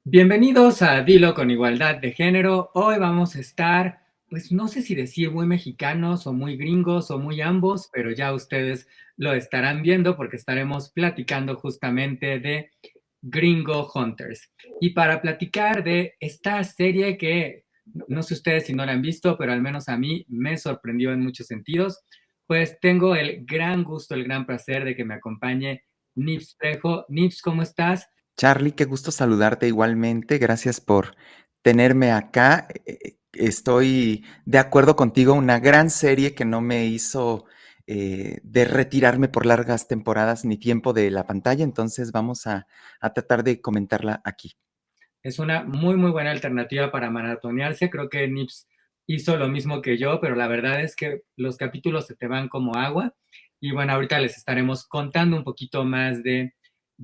Bienvenidos a Dilo con Igualdad de Género. Hoy vamos a estar, pues no sé si decir muy mexicanos o muy gringos o muy ambos, pero ya ustedes lo estarán viendo porque estaremos platicando justamente de Gringo Hunters. Y para platicar de esta serie que no sé ustedes si no la han visto, pero al menos a mí me sorprendió en muchos sentidos, pues tengo el gran gusto, el gran placer de que me acompañe Nips Trejo. Nips, ¿cómo estás? Charly, qué gusto saludarte igualmente. Gracias por tenerme acá. Estoy de acuerdo contigo, una gran serie que no me hizo de retirarme por largas temporadas ni tiempo de la pantalla, entonces vamos a tratar de comentarla aquí. Es una muy, muy buena alternativa para maratonearse. Creo que Nips hizo lo mismo que yo, pero la verdad es que los capítulos se te van como agua. Y bueno, ahorita les estaremos contando un poquito más de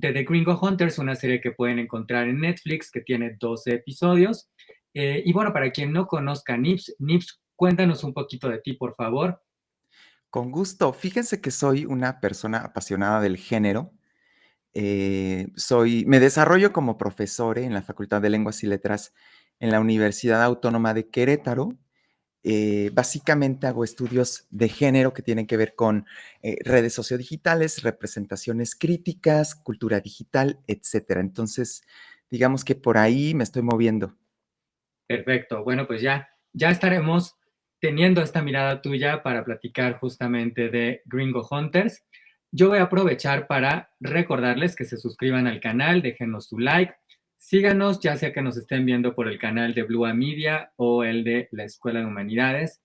The Gringo Hunters, una serie que pueden encontrar en Netflix, que tiene 12 episodios. Y bueno, para quien no conozca Nips, Nips, cuéntanos un poquito de ti, por favor. Con gusto. Fíjense que soy una persona apasionada del género. Me desarrollo como profesor en la Facultad de Lenguas y Letras en la Universidad Autónoma de Querétaro. Básicamente hago estudios de género que tienen que ver con redes sociodigitales, representaciones críticas, cultura digital, etcétera. Entonces, digamos que por ahí me estoy moviendo. Perfecto. Bueno, pues ya estaremos teniendo esta mirada tuya para platicar justamente de Gringo Hunters. Yo voy a aprovechar para recordarles que se suscriban al canal, déjenos su like, síganos, ya sea que nos estén viendo por el canal de Blue Media o el de la Escuela de Humanidades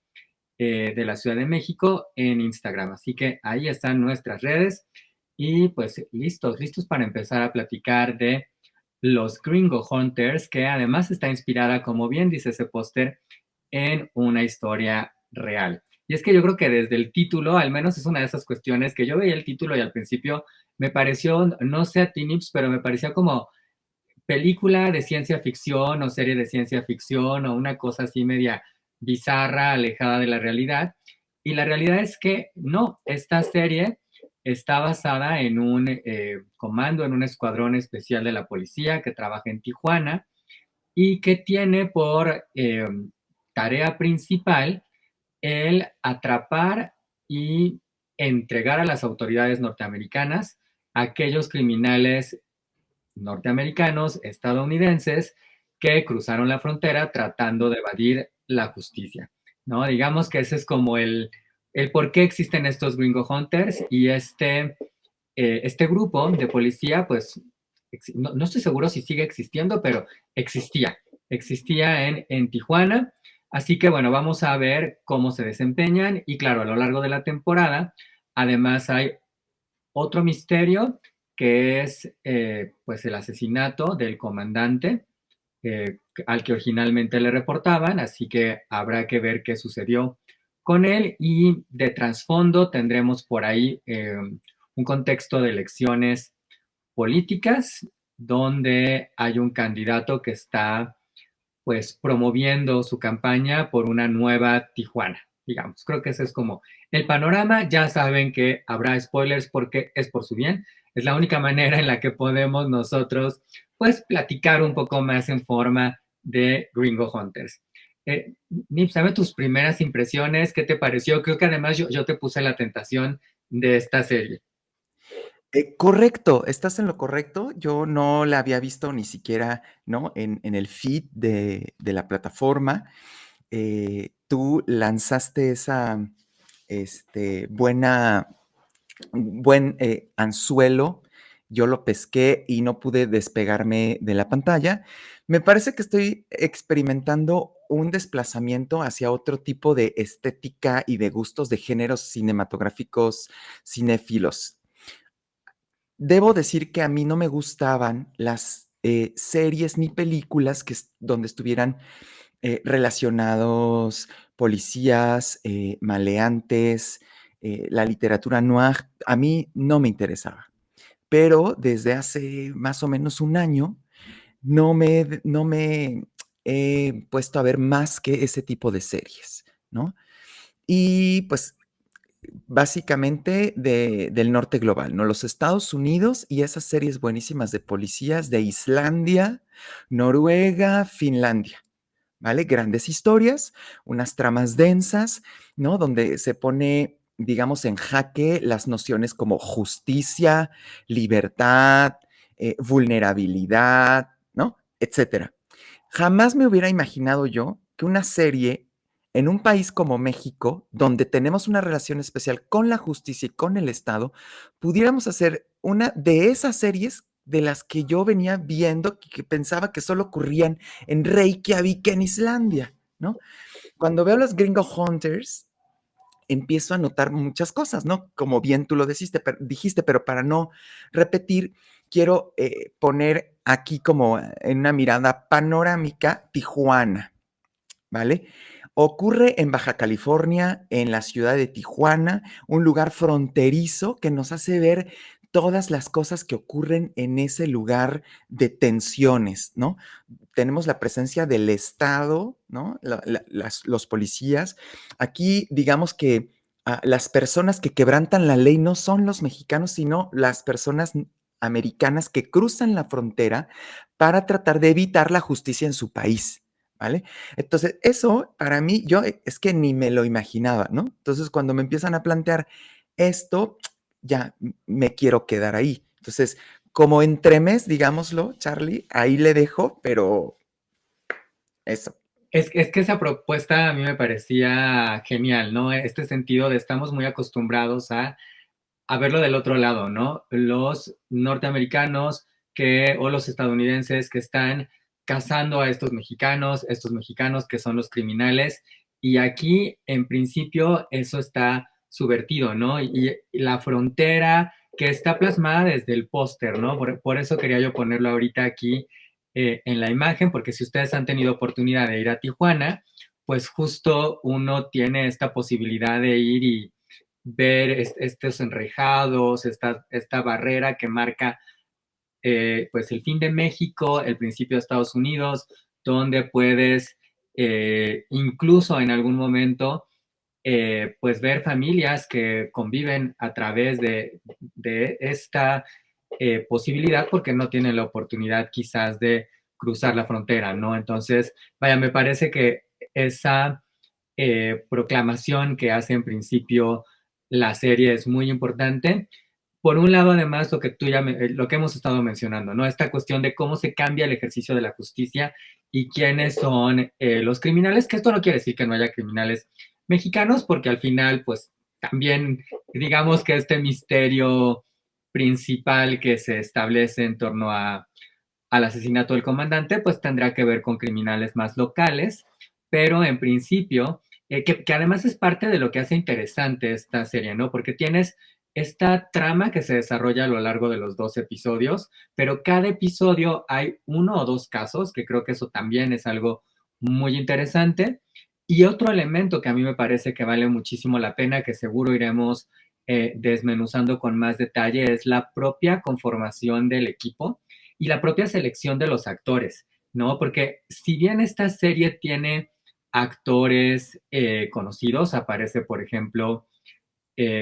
de la Ciudad de México en Instagram. Así que ahí están nuestras redes y pues listos para empezar a platicar de los Gringo Hunters, que además está inspirada, como bien dice ese póster, en una historia real. Y es que yo creo que desde el título, al menos es una de esas cuestiones que yo veía el título y al principio me pareció, no sé a ti, Nips, pero me parecía como película de ciencia ficción o serie de ciencia ficción o una cosa así media bizarra, alejada de la realidad. Y la realidad es que no, esta serie está basada en un comando, en un escuadrón especial de la policía que trabaja en Tijuana y que tiene por tarea principal el atrapar y entregar a las autoridades norteamericanas a aquellos criminales norteamericanos, estadounidenses, que cruzaron la frontera tratando de evadir la justicia, ¿no? Digamos que ese es como el por qué existen estos Gringo Hunters y este grupo de policía, pues, no estoy seguro si sigue existiendo, pero existía en Tijuana. Así que bueno, vamos a ver cómo se desempeñan y claro, a lo largo de la temporada, además hay otro misterio que es pues el asesinato del comandante al que originalmente le reportaban, así que habrá que ver qué sucedió con él y de trasfondo tendremos por ahí un contexto de elecciones políticas donde hay un candidato que está pues promoviendo su campaña por una nueva Tijuana, digamos. Creo que ese es como el panorama. Ya saben que habrá spoilers porque es por su bien. Es la única manera en la que podemos nosotros pues platicar un poco más en forma de Gringo Hunters. Nips, dame tus primeras impresiones, ¿qué te pareció? Creo que además yo te puse la tentación de esta serie. Correcto, estás en lo correcto. Yo no la había visto ni siquiera, ¿no? En el feed de la plataforma. Tú lanzaste esa buena buen anzuelo, yo lo pesqué y no pude despegarme de la pantalla. Me parece que estoy experimentando un desplazamiento hacia otro tipo de estética y de gustos de géneros cinematográficos cinéfilos. Debo decir que a mí no me gustaban las series ni películas donde estuvieran relacionados policías, maleantes, la literatura noir, a mí no me interesaba. Pero desde hace más o menos un año no me he puesto a ver más que ese tipo de series, ¿no? Y pues básicamente del norte global, ¿no? Los Estados Unidos y esas series buenísimas de policías de Islandia, Noruega, Finlandia. ¿Vale? Grandes historias, unas tramas densas, ¿no? Donde se pone, digamos, en jaque las nociones como justicia, libertad, vulnerabilidad, ¿no? Etcétera. Jamás me hubiera imaginado yo que una serie en un país como México, donde tenemos una relación especial con la justicia y con el Estado, pudiéramos hacer una de esas series de las que yo venía viendo que pensaba que solo ocurrían en Reykjavik, en Islandia, ¿no? Cuando veo los Gringo Hunters, empiezo a notar muchas cosas, ¿no? Como bien tú lo dijiste, pero para no repetir, quiero poner aquí como en una mirada panorámica Tijuana, ¿vale? Ocurre en Baja California, en la ciudad de Tijuana, un lugar fronterizo que nos hace ver todas las cosas que ocurren en ese lugar de tensiones, ¿no? Tenemos la presencia del Estado, ¿no? Los policías. Aquí, digamos que las personas que quebrantan la ley no son los mexicanos, sino las personas americanas que cruzan la frontera para tratar de evitar la justicia en su país, ¿vale? Entonces, eso para mí, yo es que ni me lo imaginaba, ¿no? Entonces, cuando me empiezan a plantear esto, ya me quiero quedar ahí. Entonces, como entremés, digámoslo, Charlie, ahí le dejo, pero eso. Es que esa propuesta a mí me parecía genial, ¿no? Este sentido de estamos muy acostumbrados a verlo del otro lado, ¿no? Los norteamericanos o los estadounidenses que están cazando a estos mexicanos que son los criminales, y aquí en principio eso está subvertido, ¿no? Y la frontera que está plasmada desde el póster, ¿no? Por eso quería yo ponerlo ahorita aquí en la imagen, porque si ustedes han tenido oportunidad de ir a Tijuana, pues justo uno tiene esta posibilidad de ir y ver estos enrejados, esta barrera que marca pues el fin de México, el principio de Estados Unidos, donde puedes incluso en algún momento pues ver familias que conviven a través de esta posibilidad porque no tienen la oportunidad quizás de cruzar la frontera, ¿no? Entonces, vaya, me parece que esa proclamación que hace en principio la serie es muy importante. Por un lado, además, lo que lo que hemos estado mencionando, ¿no? Esta cuestión de cómo se cambia el ejercicio de la justicia y quiénes son los criminales, que esto no quiere decir que no haya criminales mexicanos, porque al final, pues, también, digamos que este misterio principal que se establece en torno al asesinato del comandante, pues tendrá que ver con criminales más locales, pero en principio, que además es parte de lo que hace interesante esta serie, ¿no? Porque tienes esta trama que se desarrolla a lo largo de los 2 episodios, pero cada episodio hay uno o dos casos, que creo que eso también es algo muy interesante. Y otro elemento que a mí me parece que vale muchísimo la pena, que seguro iremos desmenuzando con más detalle, es la propia conformación del equipo y la propia selección de los actores, ¿no? Porque si bien esta serie tiene actores conocidos, aparece, por ejemplo,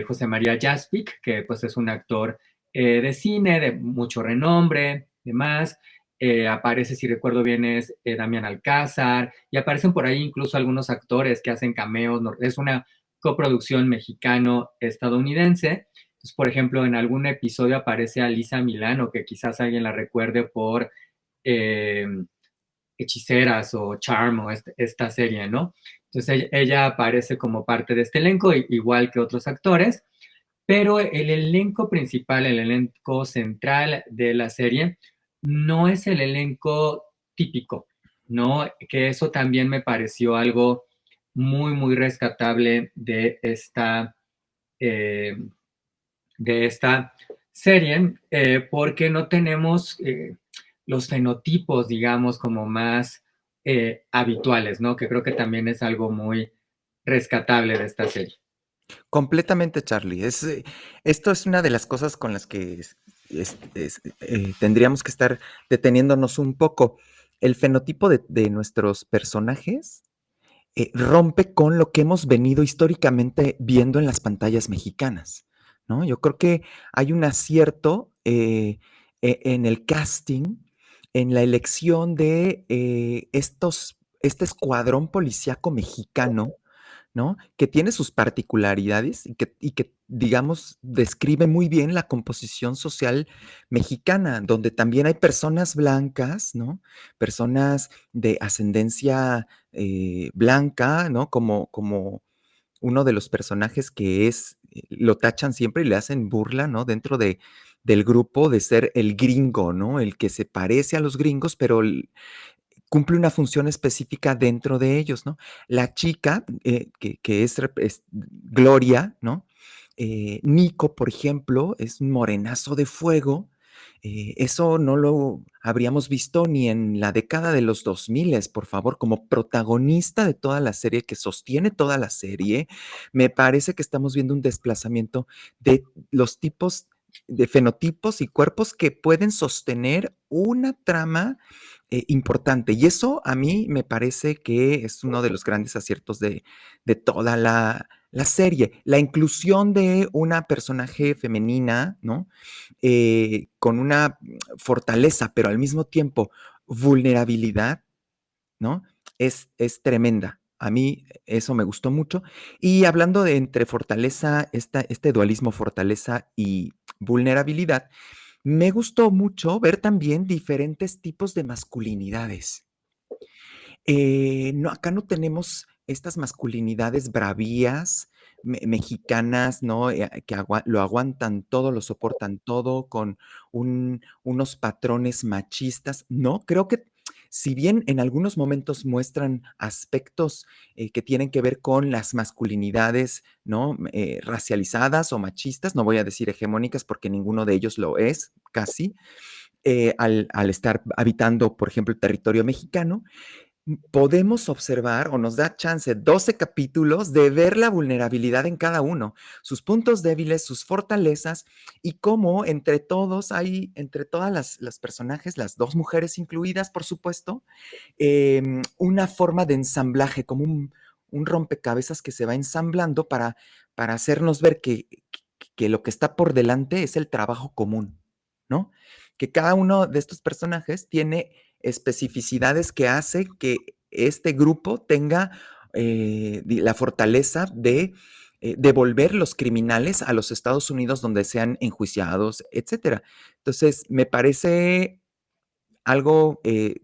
José María Jaspic, que pues es un actor de cine de mucho renombre, demás. Aparece, si recuerdo bien, es Damián Alcázar, y aparecen por ahí incluso algunos actores que hacen cameos. Es una coproducción mexicano-estadounidense. Entonces, por ejemplo, en algún episodio aparece Alisa Milano, que quizás alguien la recuerde por eh, Hechiceras o Charm o esta serie, ¿no? Entonces ella aparece como parte de este elenco, igual que otros actores, pero el elenco principal, el elenco central de la serie, no es el elenco típico, ¿no? Que eso también me pareció algo muy, muy rescatable eh, de esta serie, porque no tenemos los fenotipos, digamos, como más habituales, ¿no? Que creo que también es algo muy rescatable de esta serie. Completamente, Charlie. Esto es una de las cosas con las que tendríamos que estar deteniéndonos un poco. El fenotipo de nuestros personajes rompe con lo que hemos venido históricamente viendo en las pantallas mexicanas, ¿no? Yo creo que hay un acierto en el casting, en la elección de este escuadrón policíaco mexicano, ¿no? Que tiene sus particularidades y que, digamos, describe muy bien la composición social mexicana, donde también hay personas blancas, ¿no? Personas de ascendencia blanca, ¿no? Como uno de los personajes que lo tachan siempre y le hacen burla, ¿no? Del grupo de ser el gringo, ¿no? El que se parece a los gringos, pero cumple una función específica dentro de ellos, ¿no? La chica, que es Gloria, ¿no? Nico, por ejemplo, es un morenazo de fuego. Eso no lo habríamos visto ni en la década de los 2000, por favor, como protagonista de toda la serie, que sostiene toda la serie. Me parece que estamos viendo un desplazamiento de los tipos de fenotipos y cuerpos que pueden sostener una trama importante. Y eso a mí me parece que es uno de los grandes aciertos de toda la serie. La inclusión de una personaje femenina, ¿no? Con una fortaleza, pero al mismo tiempo vulnerabilidad, ¿no? Es tremenda. A mí eso me gustó mucho. Y hablando de entre fortaleza, este dualismo fortaleza y vulnerabilidad, me gustó mucho ver también diferentes tipos de masculinidades. No, acá no tenemos estas masculinidades bravías, mexicanas, ¿no? Que lo aguantan todo, lo soportan todo, con unos patrones machistas. No, creo que si bien en algunos momentos muestran aspectos que tienen que ver con las masculinidades, ¿no? Racializadas o machistas, no voy a decir hegemónicas porque ninguno de ellos lo es, casi, al estar habitando, por ejemplo, el territorio mexicano, podemos observar o nos da chance 12 capítulos de ver la vulnerabilidad en cada uno, sus puntos débiles, sus fortalezas y cómo entre todos hay, entre todas las personajes, las dos mujeres incluidas, por supuesto, una forma de ensamblaje, como un rompecabezas que se va ensamblando para hacernos ver que lo que está por delante es el trabajo común, ¿no? Que cada uno de estos personajes tiene especificidades que hace que este grupo tenga la fortaleza de devolver los criminales a los Estados Unidos donde sean enjuiciados, etcétera. Entonces, me parece algo que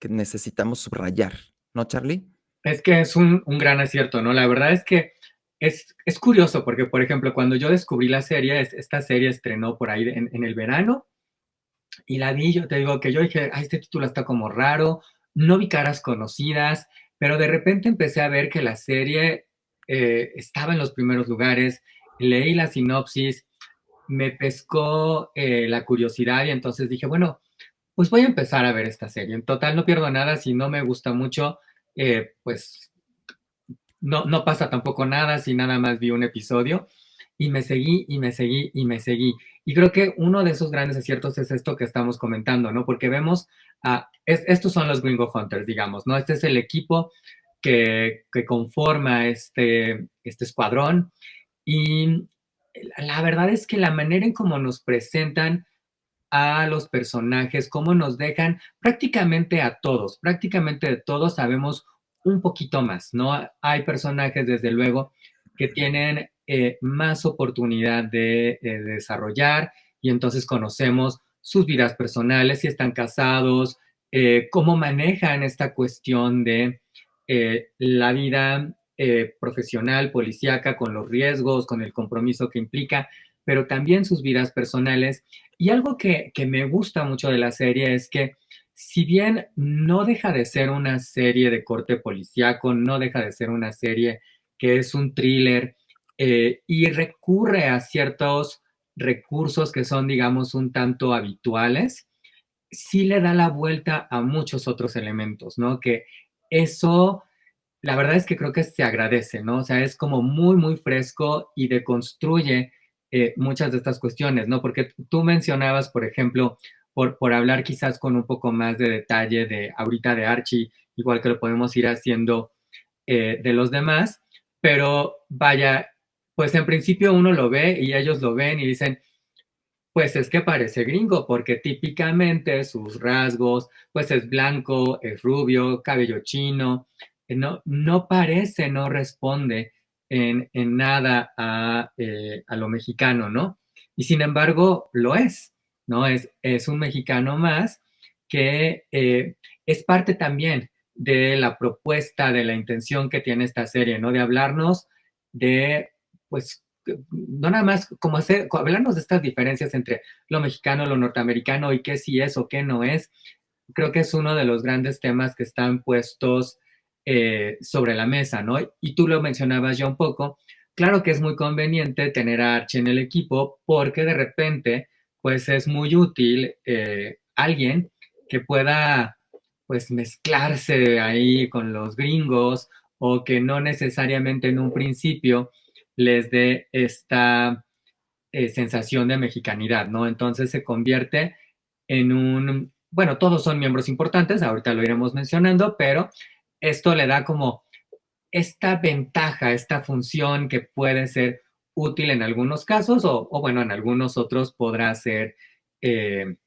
necesitamos subrayar, ¿no, Charlie? Es que es un gran acierto, ¿no? La verdad es que es curioso porque, por ejemplo, cuando yo descubrí la serie, esta serie estrenó por ahí en el verano y la vi, yo te digo que yo dije, ay, este título está como raro, no vi caras conocidas, pero de repente empecé a ver que la serie estaba en los primeros lugares, leí la sinopsis, me pescó la curiosidad y entonces dije, bueno, pues voy a empezar a ver esta serie. En total no pierdo nada, si no me gusta mucho, pues no pasa tampoco nada si nada más vi un episodio y me seguí y me seguí y me seguí. Y creo que uno de esos grandes aciertos es esto que estamos comentando, ¿no? Porque vemos, estos son los Gringo Hunters, digamos, ¿no? Este es el equipo que conforma este escuadrón y la verdad es que la manera en cómo nos presentan a los personajes, cómo nos dejan prácticamente de todos sabemos un poquito más, ¿no? Hay personajes, desde luego, que tienen más oportunidad de desarrollar y entonces conocemos sus vidas personales, si están casados, cómo manejan esta cuestión de la vida profesional, policíaca, con los riesgos, con el compromiso que implica, pero también sus vidas personales y algo que me gusta mucho de la serie es que si bien no deja de ser una serie de corte policíaco, no deja de ser una serie que es un thriller y recurre a ciertos recursos que son, digamos, un tanto habituales, sí le da la vuelta a muchos otros elementos, ¿no? Que eso, la verdad es que creo que se agradece, ¿no? O sea, es como muy, muy fresco y deconstruye muchas de estas cuestiones, ¿no? Porque tú mencionabas, por ejemplo, por hablar quizás con un poco más de detalle de ahorita de Archie, igual que lo podemos ir haciendo de los demás, pero vaya, pues en principio uno lo ve y ellos lo ven y dicen, pues es que parece gringo, porque típicamente sus rasgos, pues es blanco, es rubio, cabello chino, no parece, no responde en nada a lo mexicano, ¿no? Y sin embargo, lo es, ¿no? Es un mexicano más que es parte también de la propuesta, de la intención que tiene esta serie, ¿no? De hablarnos de, pues, no nada más como hacer, hablarnos de estas diferencias entre lo mexicano, lo norteamericano y qué sí es o qué no es. Creo que es uno de los grandes temas que están puestos sobre la mesa, ¿no? Y tú lo mencionabas ya un poco. Claro que es muy conveniente tener a Archie en el equipo porque de repente, pues es muy útil alguien que pueda, pues, mezclarse ahí con los gringos o que no necesariamente en un principio les dé esta sensación de mexicanidad, ¿no? Entonces se convierte en un, bueno, todos son miembros importantes, ahorita lo iremos mencionando, pero esto le da como esta ventaja, esta función que puede ser útil en algunos casos o bueno, en algunos otros podrá ser eh,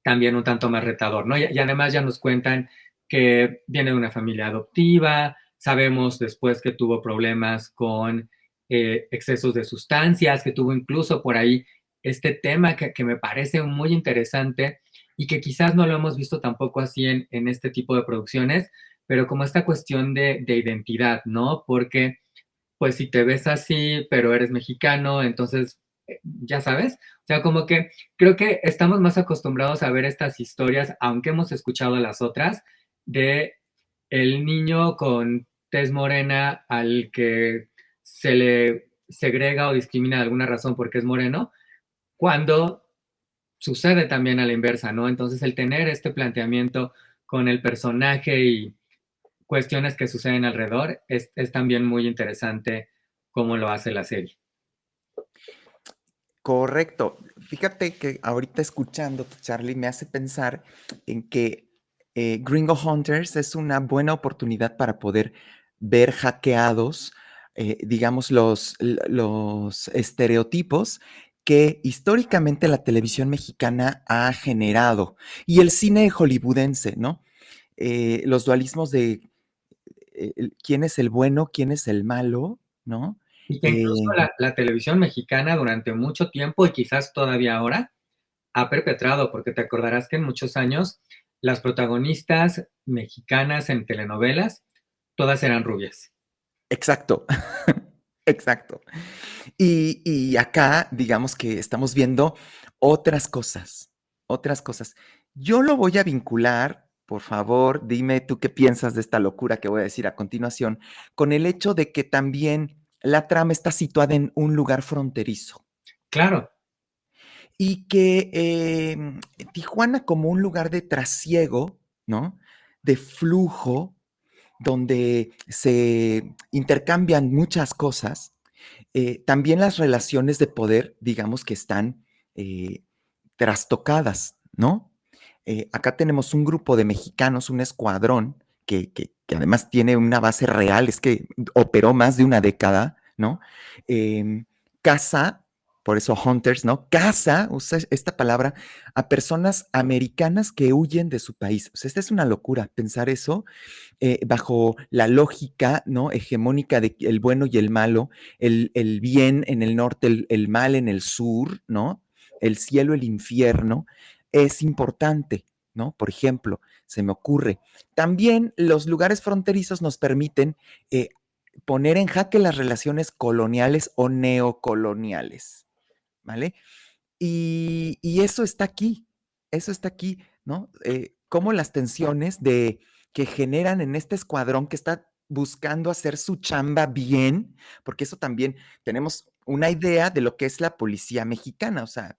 también un tanto más retador, ¿no? Y además ya nos cuentan que viene de una familia adoptiva, sabemos después que tuvo problemas con excesos de sustancias, que tuvo incluso por ahí este tema que me parece muy interesante y que quizás no lo hemos visto tampoco así en este tipo de producciones, pero como esta cuestión de identidad, ¿no? Porque pues si te ves así, pero eres mexicano, entonces, ya sabes, o sea, como que creo que estamos más acostumbrados a ver estas historias, aunque hemos escuchado las otras, de el niño con tez morena al que se le segrega o discrimina de alguna razón porque es moreno, cuando sucede también a la inversa, ¿no? Entonces, el tener este planteamiento con el personaje y cuestiones que suceden alrededor, es también muy interesante cómo lo hace la serie. Correcto. Fíjate que ahorita escuchándote, Charlie, me hace pensar en que Gringo Hunters es una buena oportunidad para poder ver hackeados, digamos, los estereotipos que históricamente la televisión mexicana ha generado y el cine hollywoodense, ¿no? Los dualismos de quién es el bueno, quién es el malo, ¿no? Y que incluso Eh, la televisión mexicana durante mucho tiempo y quizás todavía ahora ha perpetrado, porque te acordarás que en muchos años las protagonistas mexicanas en telenovelas todas eran rubias. exacto, exacto. Y acá, digamos que estamos viendo otras cosas, otras cosas. Yo lo voy a vincular, por favor, dime tú qué piensas de esta locura que voy a decir a continuación, con el hecho de que también la trama está situada en un lugar fronterizo Claro, y que Tijuana como un lugar de trasiego, ¿no? De flujo, donde se intercambian muchas cosas, también las relaciones de poder, digamos que están eh, trastocadas, ¿no? Acá tenemos un grupo de mexicanos, un escuadrón que además tiene una base real, es que operó más de una década, ¿no? Caza, por eso Hunters, ¿no? Caza, usa esta palabra, a personas americanas que huyen de su país. O sea, esta es una locura pensar eso bajo la lógica, ¿no? Hegemónica de el bueno y el malo, el bien en el norte, el mal en el sur, ¿no? El cielo, el infierno, es importante, ¿no? Por ejemplo, se me ocurre. También los lugares fronterizos nos permiten poner en jaque las relaciones coloniales o neocoloniales, ¿vale? Y eso está aquí, ¿no? Cómo las tensiones que generan en este escuadrón que está buscando hacer su chamba bien, porque eso también tenemos una idea de lo que es la policía mexicana, o sea,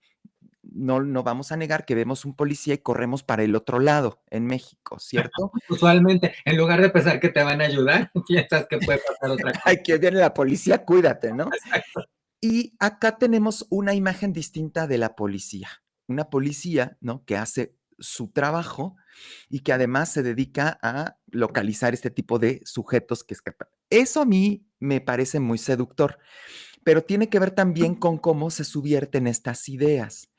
no vamos a negar que vemos un policía y corremos para el otro lado en México, ¿cierto? usualmente en lugar de pensar que te van a ayudar, piensas que puede pasar otra cosa. Ay, que viene la policía, cuídate, ¿no? Y acá tenemos una imagen distinta de la policía, una policía, ¿no? Que hace su trabajo y que además se dedica a localizar este tipo de sujetos que escapan. Eso a mí me parece muy seductor, pero tiene que ver también con cómo se subvierten estas ideas.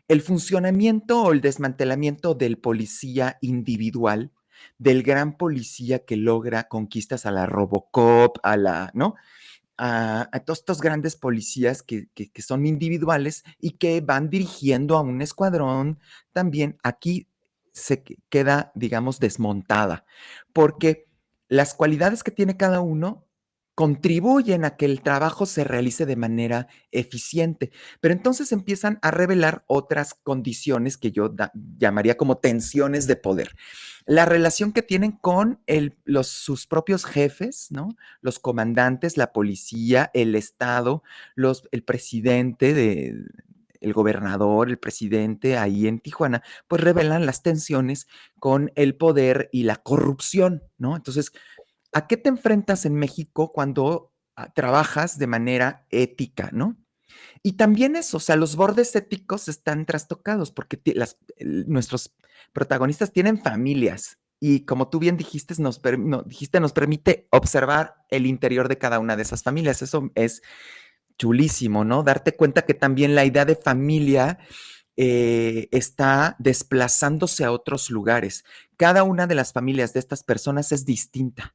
El funcionamiento o el desmantelamiento del policía individual, del gran policía que logra conquistas a la Robocop, a la, ¿no? A todos estos grandes policías que son individuales y que van dirigiendo a un escuadrón, también aquí queda, digamos, desmontada, porque las cualidades que tiene cada uno contribuyen a que el trabajo se realice de manera eficiente, pero entonces empiezan a revelar otras condiciones que yo llamaría como tensiones de poder. La relación que tienen con sus propios jefes, ¿no? Los comandantes, la policía, el Estado, el presidente el gobernador, el presidente ahí en Tijuana, pues revelan las tensiones con el poder y la corrupción, ¿no? Entonces, ¿a qué te enfrentas en México cuando trabajas de manera ética, ¿no? Y también eso, o sea, los bordes éticos están trastocados porque nuestros protagonistas tienen familias y como tú bien dijiste, nos permite observar el interior de cada una de esas familias. Eso es chulísimo, ¿no? Darte cuenta que también la idea de familia está desplazándose a otros lugares. Cada una de las familias de estas personas es distinta,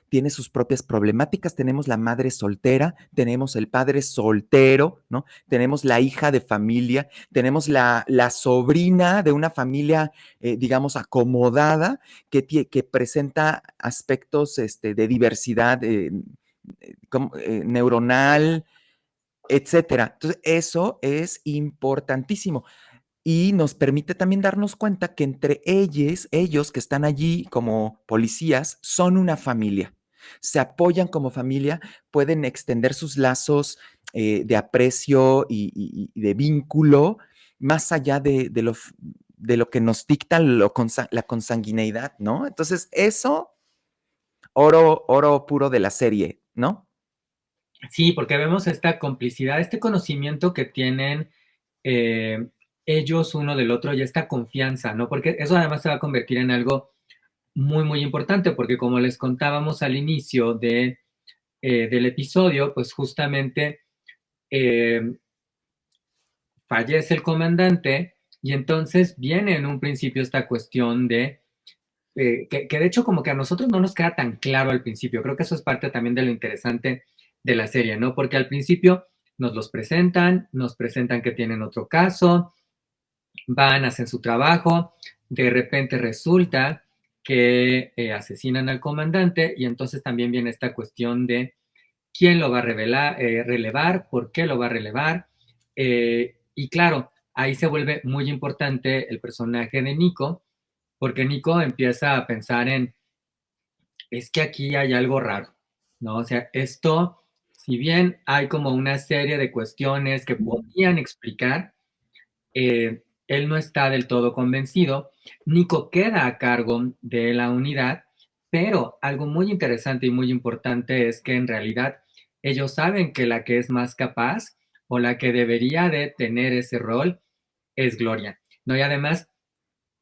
tiene sus propias problemáticas. Tenemos la madre soltera, tenemos el padre soltero, ¿no? Tenemos la hija de familia, tenemos la sobrina de una familia, digamos, acomodada, que presenta aspectos de diversidad neuronal, etcétera. Entonces, eso es importantísimo y nos permite también darnos cuenta que entre ellos que están allí como policías, son una familia. Se apoyan como familia, pueden extender sus lazos de aprecio y de vínculo más allá de lo que nos dicta la consanguineidad, ¿no? Entonces, eso, oro puro de la serie, ¿no? Sí, porque vemos esta complicidad, este conocimiento que tienen eh, ellos uno del otro y esta confianza, ¿no? Porque eso además se va a convertir en algo muy, muy importante, porque como les contábamos al inicio del episodio, pues justamente eh, fallece el comandante y entonces viene en un principio esta cuestión de, que de hecho como que a nosotros no nos queda tan claro al principio, creo que eso es parte también de lo interesante de la serie, ¿no? Porque al principio nos presentan que tienen otro caso, van, hacen su trabajo, de repente resulta que asesinan al comandante y entonces también viene esta cuestión de quién lo va a relevar, por qué lo va a relevar. Y claro, ahí se vuelve muy importante el personaje de Nico, porque Nico empieza a pensar en, es que aquí hay algo raro, ¿no? O sea, esto, si bien hay como una serie de cuestiones que podían explicar, él no está del todo convencido. Nico queda a cargo de la unidad, pero algo muy interesante y muy importante es que en realidad ellos saben que la que es más capaz o la que debería de tener ese rol es Gloria, ¿no? Y además,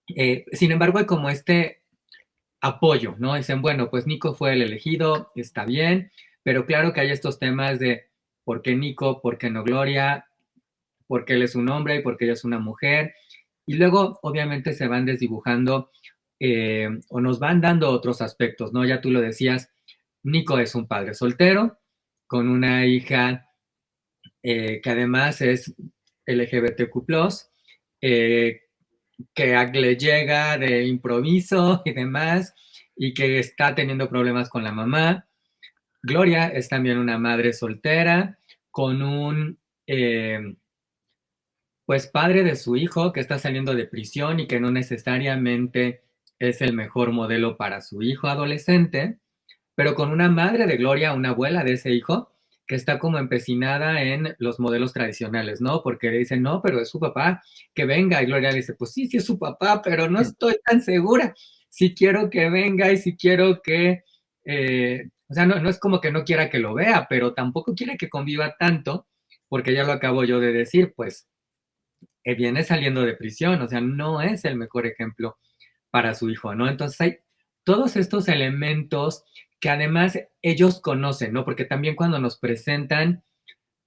sin embargo, hay como este apoyo, ¿no? Dicen, bueno, pues Nico fue el elegido, está bien, pero claro que hay estos temas de por qué Nico, por qué no Gloria, porque él es un hombre y porque ella es una mujer. Y luego, obviamente, se van desdibujando o nos van dando otros aspectos, ¿no? Ya tú lo decías, Nico es un padre soltero con una hija que además es LGBTQ+, eh, que le llega de improviso y demás, y que está teniendo problemas con la mamá. Gloria es también una madre soltera con un pues padre de su hijo que está saliendo de prisión y que no necesariamente es el mejor modelo para su hijo adolescente, pero con una madre de Gloria, una abuela de ese hijo, que está como empecinada en los modelos tradicionales, ¿no? Porque le dicen, no, pero es su papá, que venga. Y Gloria le dice, pues sí, sí es su papá, pero no estoy tan segura. Si quiero que venga y si quiero que, o sea, no, no es como que no quiera que lo vea, pero tampoco quiere que conviva tanto, porque ya lo acabo yo de decir, pues viene saliendo de prisión, o sea, no es el mejor ejemplo para su hijo, ¿no? Entonces hay todos estos elementos que además ellos conocen, ¿no? Porque también cuando nos presentan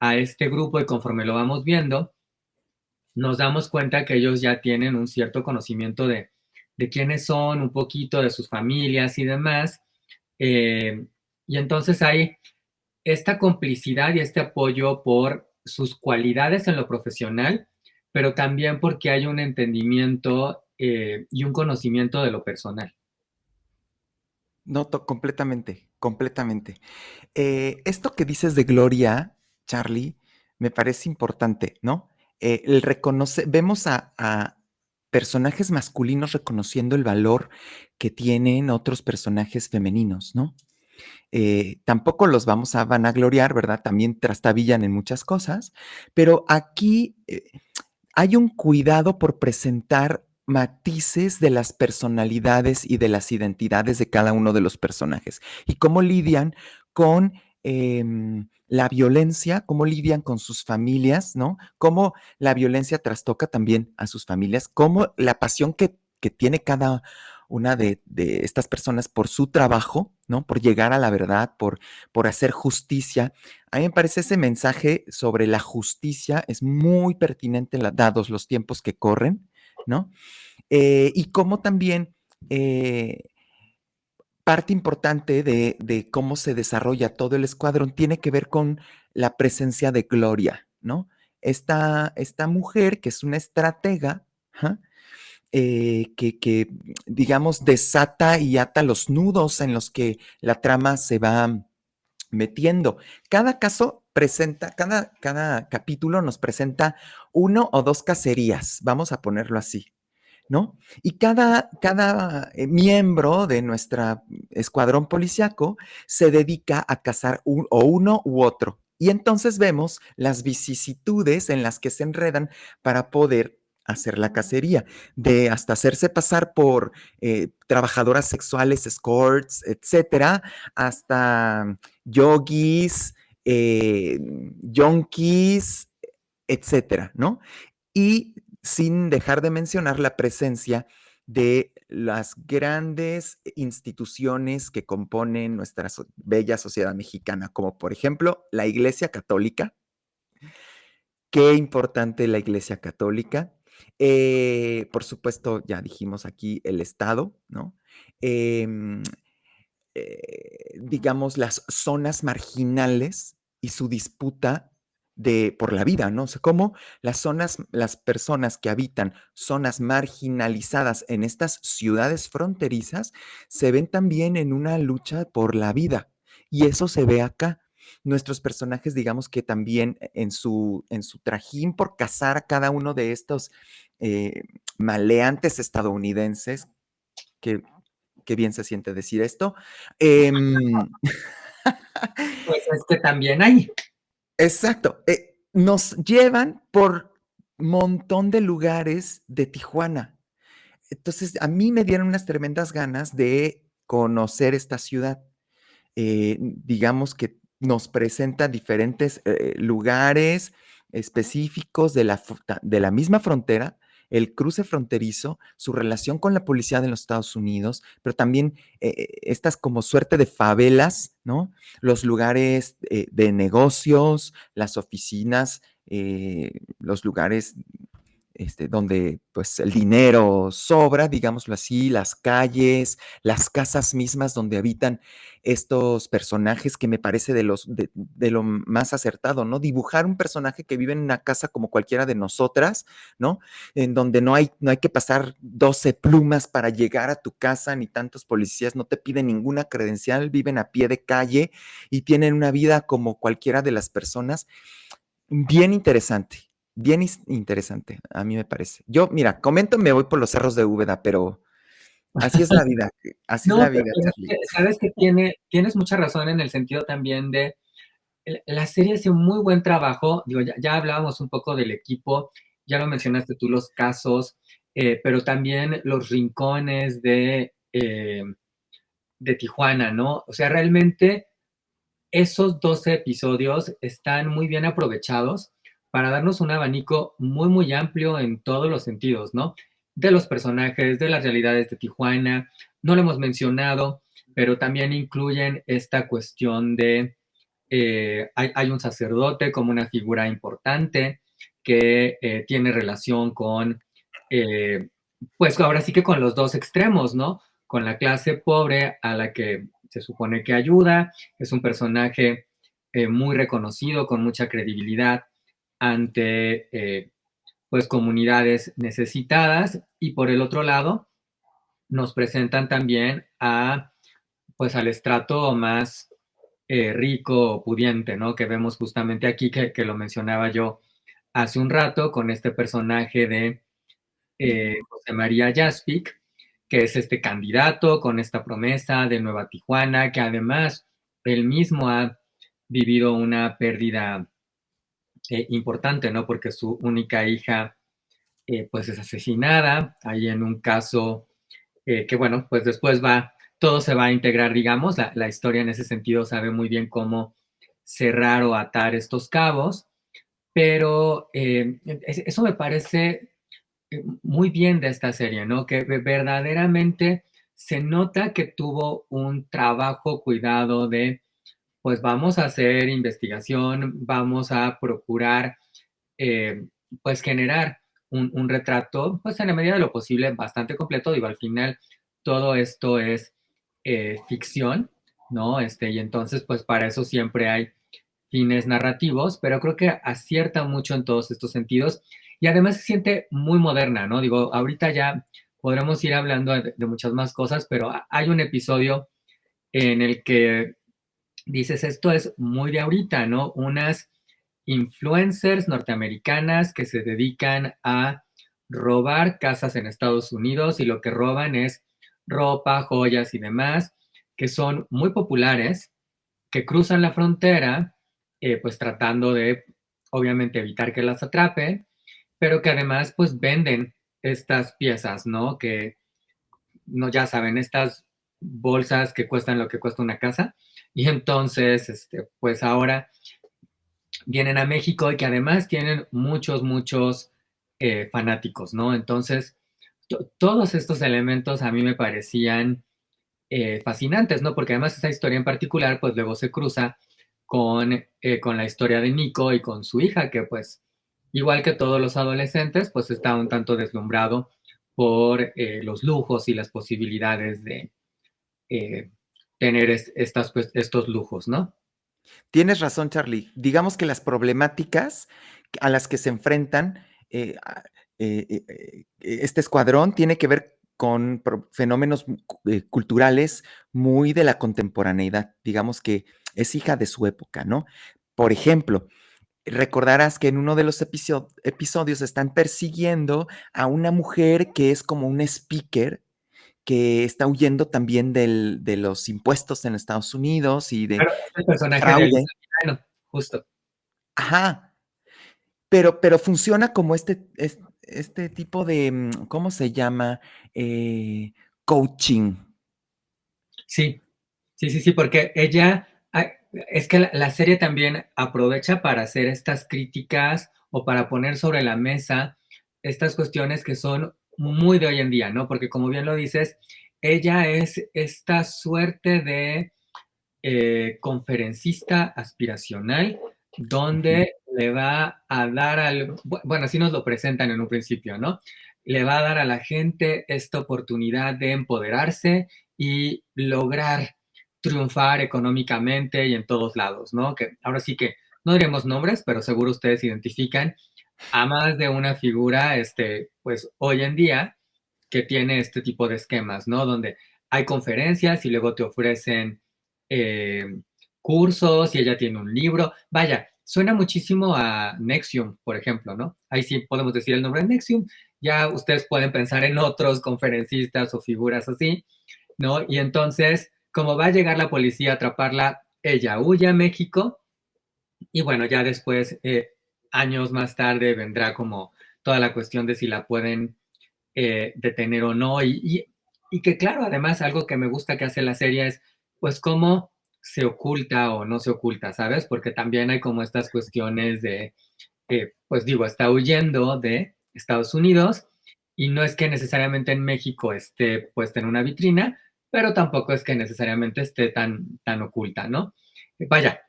a este grupo y conforme lo vamos viendo, nos damos cuenta que ellos ya tienen un cierto conocimiento de quiénes son, un poquito de sus familias y demás. Eh, y entonces hay esta complicidad y este apoyo por sus cualidades en lo profesional, pero también porque hay un entendimiento y un conocimiento de lo personal. No, completamente, completamente. Esto que dices de Gloria, Charlie, me parece importante, ¿no? Vemos a personajes masculinos reconociendo el valor que tienen otros personajes femeninos, ¿no? Tampoco los vamos a vanagloriar, ¿verdad? También trastabillan en muchas cosas, pero aquí hay un cuidado por presentar matices de las personalidades y de las identidades de cada uno de los personajes y cómo lidian con la violencia, cómo lidian con sus familias, ¿no? Cómo la violencia trastoca también a sus familias, cómo la pasión que tiene cada una de estas personas por su trabajo, ¿no? Por llegar a la verdad, por hacer justicia. A mí me parece ese mensaje sobre la justicia es muy pertinente dados los tiempos que corren, ¿no? Y cómo también parte importante de cómo se desarrolla todo el escuadrón tiene que ver con la presencia de Gloria, ¿no? Esta mujer que es una estratega, ¿ja? Digamos, desata y ata los nudos en los que la trama se va metiendo. Cada caso presenta, cada capítulo nos presenta uno o dos cacerías, vamos a ponerlo así, ¿no? Y cada miembro de nuestra escuadrón policiaco se dedica a cazar o uno u otro. Y entonces vemos las vicisitudes en las que se enredan para poder hacer la cacería, de hasta hacerse pasar por trabajadoras sexuales, escorts, etcétera, hasta yogis, yonkis, etcétera, ¿no? Y sin dejar de mencionar la presencia de las grandes instituciones que componen nuestra bella sociedad mexicana, como por ejemplo la Iglesia Católica. Qué importante la Iglesia Católica. Por supuesto, ya dijimos aquí el Estado, ¿no? Em, digamos, las zonas marginales y su disputa por la vida, ¿no? O sea, cómo las personas que habitan zonas marginalizadas en estas ciudades fronterizas se ven también en una lucha por la vida. Y eso se ve acá. Nuestros personajes, digamos que también en su trajín por cazar a cada uno de estos eh, maleantes estadounidenses, que qué bien se siente decir esto. Pues es que también hay. Exacto. Nos llevan por montón de lugares de Tijuana. Entonces, a mí me dieron unas tremendas ganas de conocer esta ciudad. Digamos que nos presenta diferentes lugares específicos de la misma frontera, el cruce fronterizo, su relación con la policía de los Estados Unidos, pero también estas como suerte de favelas, ¿no? Los lugares de negocios, las oficinas, los lugares donde pues el dinero sobra, digámoslo así, las calles, las casas mismas donde habitan estos personajes que me parece de lo más acertado, ¿no? Dibujar un personaje que vive en una casa como cualquiera de nosotras, ¿no? En donde no hay que pasar 12 plumas para llegar a tu casa, ni tantos policías, no te piden ninguna credencial, viven a pie de calle y tienen una vida como cualquiera de las personas. Bien interesante, bien interesante, a mí me parece. Yo, mira, comento, me voy por los cerros de Úbeda, pero así es No, la vida, pero es Charlie. que, sabes que tienes mucha razón en el sentido también de la serie hace un muy buen trabajo. Digo, ya hablábamos un poco del equipo, ya lo mencionaste tú, los casos, pero también los rincones de Tijuana, ¿no? O sea, realmente esos 12 episodios están muy bien aprovechados para darnos un abanico muy, muy amplio en todos los sentidos, ¿no? De los personajes, de las realidades de Tijuana, no lo hemos mencionado, pero también incluyen esta cuestión de, hay un sacerdote como una figura importante que tiene relación con, eh, pues ahora sí que con los dos extremos, ¿no? Con la clase pobre a la que se supone que ayuda, es un personaje muy reconocido, con mucha credibilidad ante pues comunidades necesitadas, y por el otro lado nos presentan también a pues al estrato más rico o pudiente, ¿no? Que vemos justamente aquí, que lo mencionaba yo hace un rato, con este personaje de José María Jaspic, que es este candidato con esta promesa de Nueva Tijuana, que además él mismo ha vivido una pérdida importante, ¿no? Porque su única hija pues es asesinada, ahí en un caso que bueno, pues después todo se va a integrar, digamos, la historia en ese sentido sabe muy bien cómo cerrar o atar estos cabos, pero eso me parece muy bien de esta serie, ¿no? Que verdaderamente se nota que tuvo un trabajo cuidado de, pues vamos a hacer investigación, vamos a procurar, eh, pues generar un retrato, pues en la medida de lo posible, bastante completo. Digo, al final todo esto es ficción, ¿no? Y entonces, pues para eso siempre hay fines narrativos, pero creo que acierta mucho en todos estos sentidos y además se siente muy moderna, ¿no? Digo, ahorita ya podremos ir hablando de muchas más cosas, pero hay un episodio en el que dices, esto es muy de ahorita, ¿no? Unas influencers norteamericanas que se dedican a robar casas en Estados Unidos y lo que roban es ropa, joyas y demás, que son muy populares, que cruzan la frontera, pues tratando de, obviamente, evitar que las atrapen, pero que además, pues venden estas piezas, ¿no? Que, no, ya saben, estas bolsas que cuestan lo que cuesta una casa. Y entonces, pues ahora vienen a México y que además tienen muchos, muchos fanáticos, ¿no? Entonces, todos estos elementos a mí me parecían fascinantes, ¿no? Porque además esa historia en particular, pues luego se cruza con la historia de Nico y con su hija, que pues, igual que todos los adolescentes, pues está un tanto deslumbrado por los lujos y las posibilidades de eh, tener pues, estos lujos, ¿no? Tienes razón, Charlie. Digamos que las problemáticas a las que se enfrentan este escuadrón tiene que ver con fenómenos culturales muy de la contemporaneidad. Digamos que es hija de su época, ¿no? Por ejemplo, recordarás que en uno de los episodios están persiguiendo a una mujer que es como un speaker que está huyendo también de los impuestos en Estados Unidos y de Claro, es el personaje de fraude. Alisa Milano, justo. Ajá, pero funciona como este tipo de, ¿cómo se llama? Coaching. Sí, sí, sí, sí, porque es que la serie también aprovecha para hacer estas críticas o para poner sobre la mesa estas cuestiones que son muy de hoy en día, ¿no? Porque como bien lo dices, ella es esta suerte de conferencista aspiracional Ujú. donde le va a dar bueno, así nos lo presentan en un principio, ¿no? Le va a dar a la gente esta oportunidad de empoderarse y lograr triunfar económicamente y en todos lados, ¿no? Que ahora sí que no diremos nombres, pero seguro ustedes identifican a más de una figura, pues hoy en día que tiene este tipo de esquemas, ¿no? Donde hay conferencias y luego te ofrecen eh, cursos y ella tiene un libro. Vaya, suena muchísimo a Nexium, por ejemplo, ¿no? Ahí sí podemos decir el nombre de Nexium. Ya ustedes pueden pensar en otros conferencistas o figuras así, ¿no? Y entonces, como va a llegar la policía a atraparla, ella huye a México y bueno, ya después, años más tarde, vendrá como toda la cuestión de si la pueden detener o no. Y que claro, además algo que me gusta que hace la serie es pues cómo se oculta o no se oculta, ¿sabes? Porque también hay como estas cuestiones de pues digo, está huyendo de Estados Unidos y no es que necesariamente en México esté puesta en una vitrina, pero tampoco es que necesariamente esté tan oculta, ¿no? Vaya,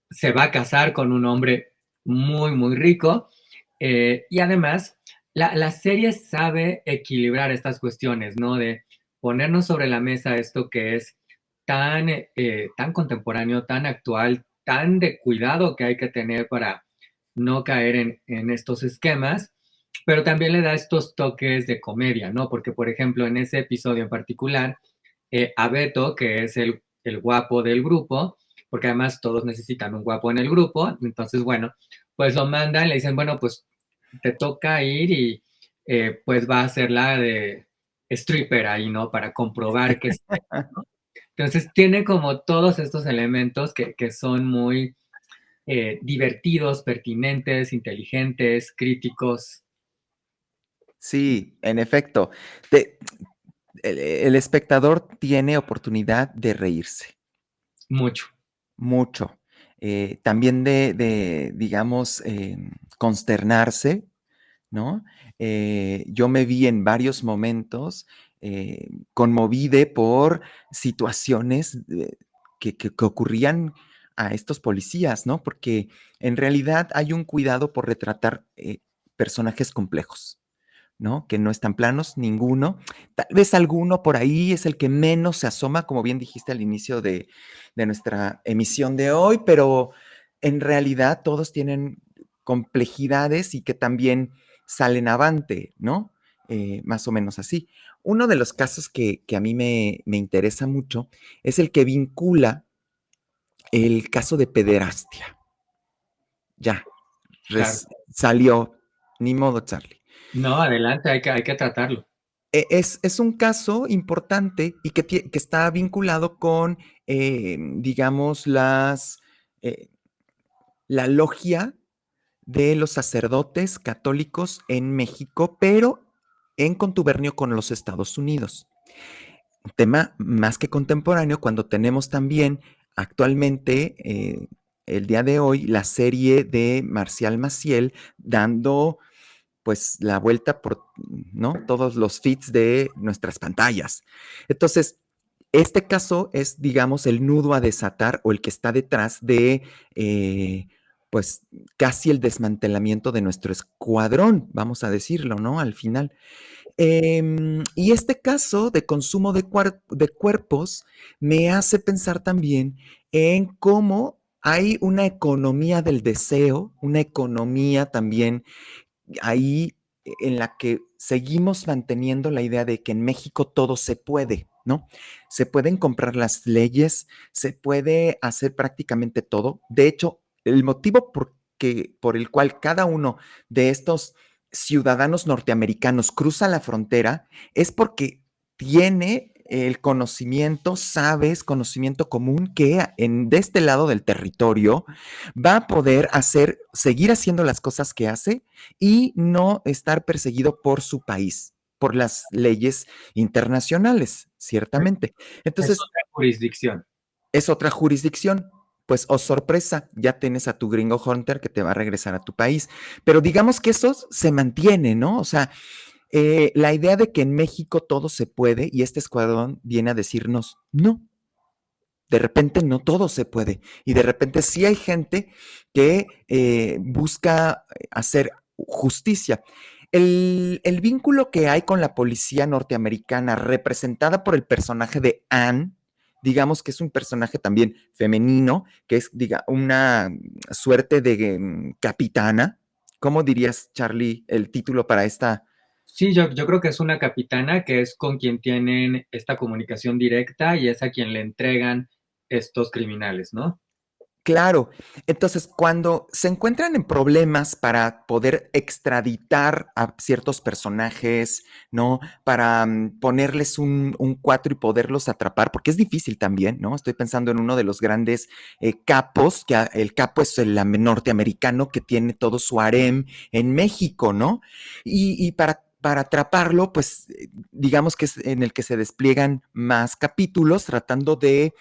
se va a casar con un hombre muy, muy rico y además la serie sabe equilibrar estas cuestiones, ¿no? De ponernos sobre la mesa esto que es tan contemporáneo, tan actual, tan de cuidado que hay que tener para no caer en estos esquemas, pero también le da estos toques de comedia, ¿no? Porque, por ejemplo, en ese episodio en particular, a Beto, que es el guapo del grupo, porque además todos necesitan un guapo en el grupo, entonces, bueno, pues lo mandan, le dicen, bueno, pues te toca ir y pues va a ser la de stripper ahí, ¿no? Para comprobar que es, ¿no? Entonces tiene como todos estos elementos que son muy divertidos, pertinentes, inteligentes, críticos, Sí, en efecto. Te el espectador tiene oportunidad de reírse, mucho. mucho. También digamos, consternarse, ¿no? Yo me vi en varios momentos, conmovide por situaciones, que ocurrían a estos policías, ¿no? Porque en realidad hay un cuidado por retratar, personajes complejos. ¿No? Que no están planos, ninguno. Tal vez alguno por ahí es el que menos se asoma, como bien dijiste al inicio de nuestra emisión de hoy, pero en realidad todos tienen complejidades y que también salen avante, ¿no? Más o menos así. Uno de los casos que a mí me interesa mucho es el que vincula el caso de pederastia. Ya, Claro. salió, ni modo, Charlie. No, adelante, hay que tratarlo. Es un caso importante y que está vinculado con, digamos, eh, la logia de los sacerdotes católicos en México, pero en contubernio con los Estados Unidos. Un tema más que contemporáneo cuando tenemos también actualmente, el día de hoy, la serie de Marcial Maciel dando pues la vuelta por, ¿no? Todos los feeds de nuestras pantallas. Entonces, este caso es, digamos, el nudo a desatar o el que está detrás de, pues, casi el desmantelamiento de nuestro escuadrón, vamos a decirlo, ¿no? Al final. Y este caso de consumo de cuerpos me hace pensar también en cómo hay una economía del deseo, una economía también ahí en la que seguimos manteniendo la idea de que en México todo se puede, ¿no? Se pueden comprar las leyes, se puede hacer prácticamente todo. De hecho, el motivo por el cual cada uno de estos ciudadanos norteamericanos cruza la frontera es porque tiene el conocimiento, sabes, conocimiento común que de este lado del territorio va a poder seguir haciendo las cosas que hace y no estar perseguido por su país, por las leyes internacionales, ciertamente. Es Entonces, otra jurisdicción. es otra jurisdicción. Pues, oh sorpresa, ya tienes a tu gringo hunter que te va a regresar a tu país. Pero digamos que eso se mantiene, ¿no? O sea, la idea de que en México todo se puede y este escuadrón viene a decirnos, no, de repente no todo se puede. Y de repente sí hay gente que busca hacer justicia. El vínculo que hay con la policía norteamericana, representada por el personaje de Anne, digamos que es un personaje también femenino, que es una suerte de capitana. ¿Cómo dirías, Charlie, el título para esta? Sí, yo creo que es una capitana que es con quien tienen esta comunicación directa y es a quien le entregan estos criminales, ¿no? Claro. Entonces, cuando se encuentran en problemas para poder extraditar a ciertos personajes, ¿no? Para ponerles un 4 y poderlos atrapar, porque es difícil también, ¿no? Estoy pensando en uno de los grandes capos, el capo es el norteamericano que tiene todo su harem en México, ¿no? Y para atraparlo, pues digamos que es en el que se despliegan más capítulos tratando de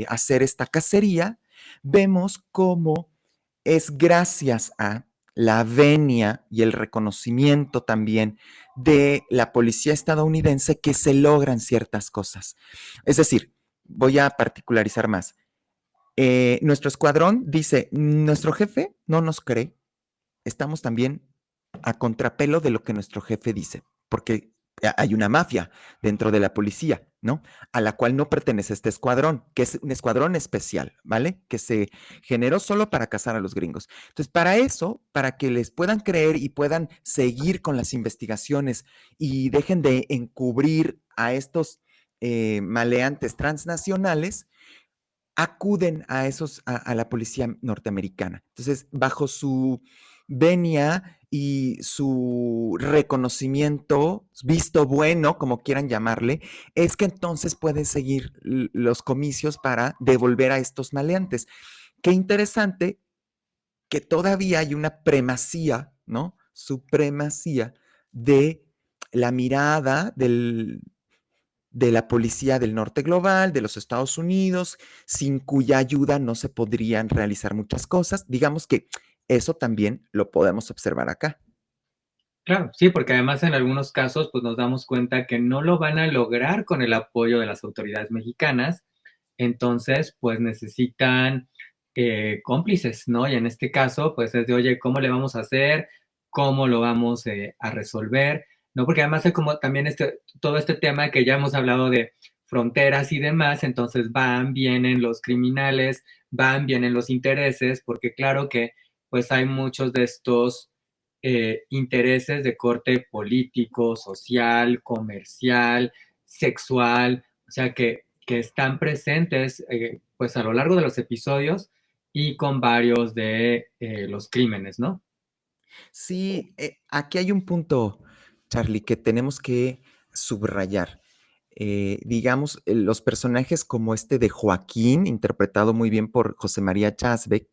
hacer esta cacería. Vemos cómo es gracias a la venia y el reconocimiento también de la policía estadounidense que se logran ciertas cosas. Es decir, voy a particularizar más. Nuestro escuadrón dice, nuestro jefe no nos cree, estamos también a contrapelo de lo que nuestro jefe dice, porque hay una mafia dentro de la policía, ¿no? A la cual no pertenece este escuadrón, que es un escuadrón especial, ¿vale? Que se generó solo para cazar a los gringos. Entonces, para eso, para que les puedan creer y puedan seguir con las investigaciones y dejen de encubrir a estos maleantes transnacionales, acuden a esos, a la policía norteamericana. Entonces, bajo su venia y su reconocimiento, visto bueno, como quieran llamarle, es que entonces pueden seguir los comicios para devolver a estos maleantes. Qué interesante que todavía hay una primacía, ¿no? Supremacía de la mirada de la policía del norte global, de los Estados Unidos, sin cuya ayuda no se podrían realizar muchas cosas. Digamos que eso también lo podemos observar acá. Claro, sí, porque además en algunos casos pues nos damos cuenta que no lo van a lograr con el apoyo de las autoridades mexicanas, entonces pues necesitan cómplices, ¿no? Y en este caso pues es de, oye, ¿cómo le vamos a hacer? ¿Cómo lo vamos a resolver? ¿No? Porque además hay como también todo este tema que ya hemos hablado de fronteras y demás, entonces van, vienen los criminales, van, vienen los intereses, porque claro que pues hay muchos de estos intereses de corte político, social, comercial, sexual, o sea, que están presentes pues a lo largo de los episodios y con varios de los crímenes, ¿no? Sí, aquí hay un punto, Charlie, que tenemos que subrayar. Digamos, los personajes como este de Joaquín, interpretado muy bien por José María Chasbeck,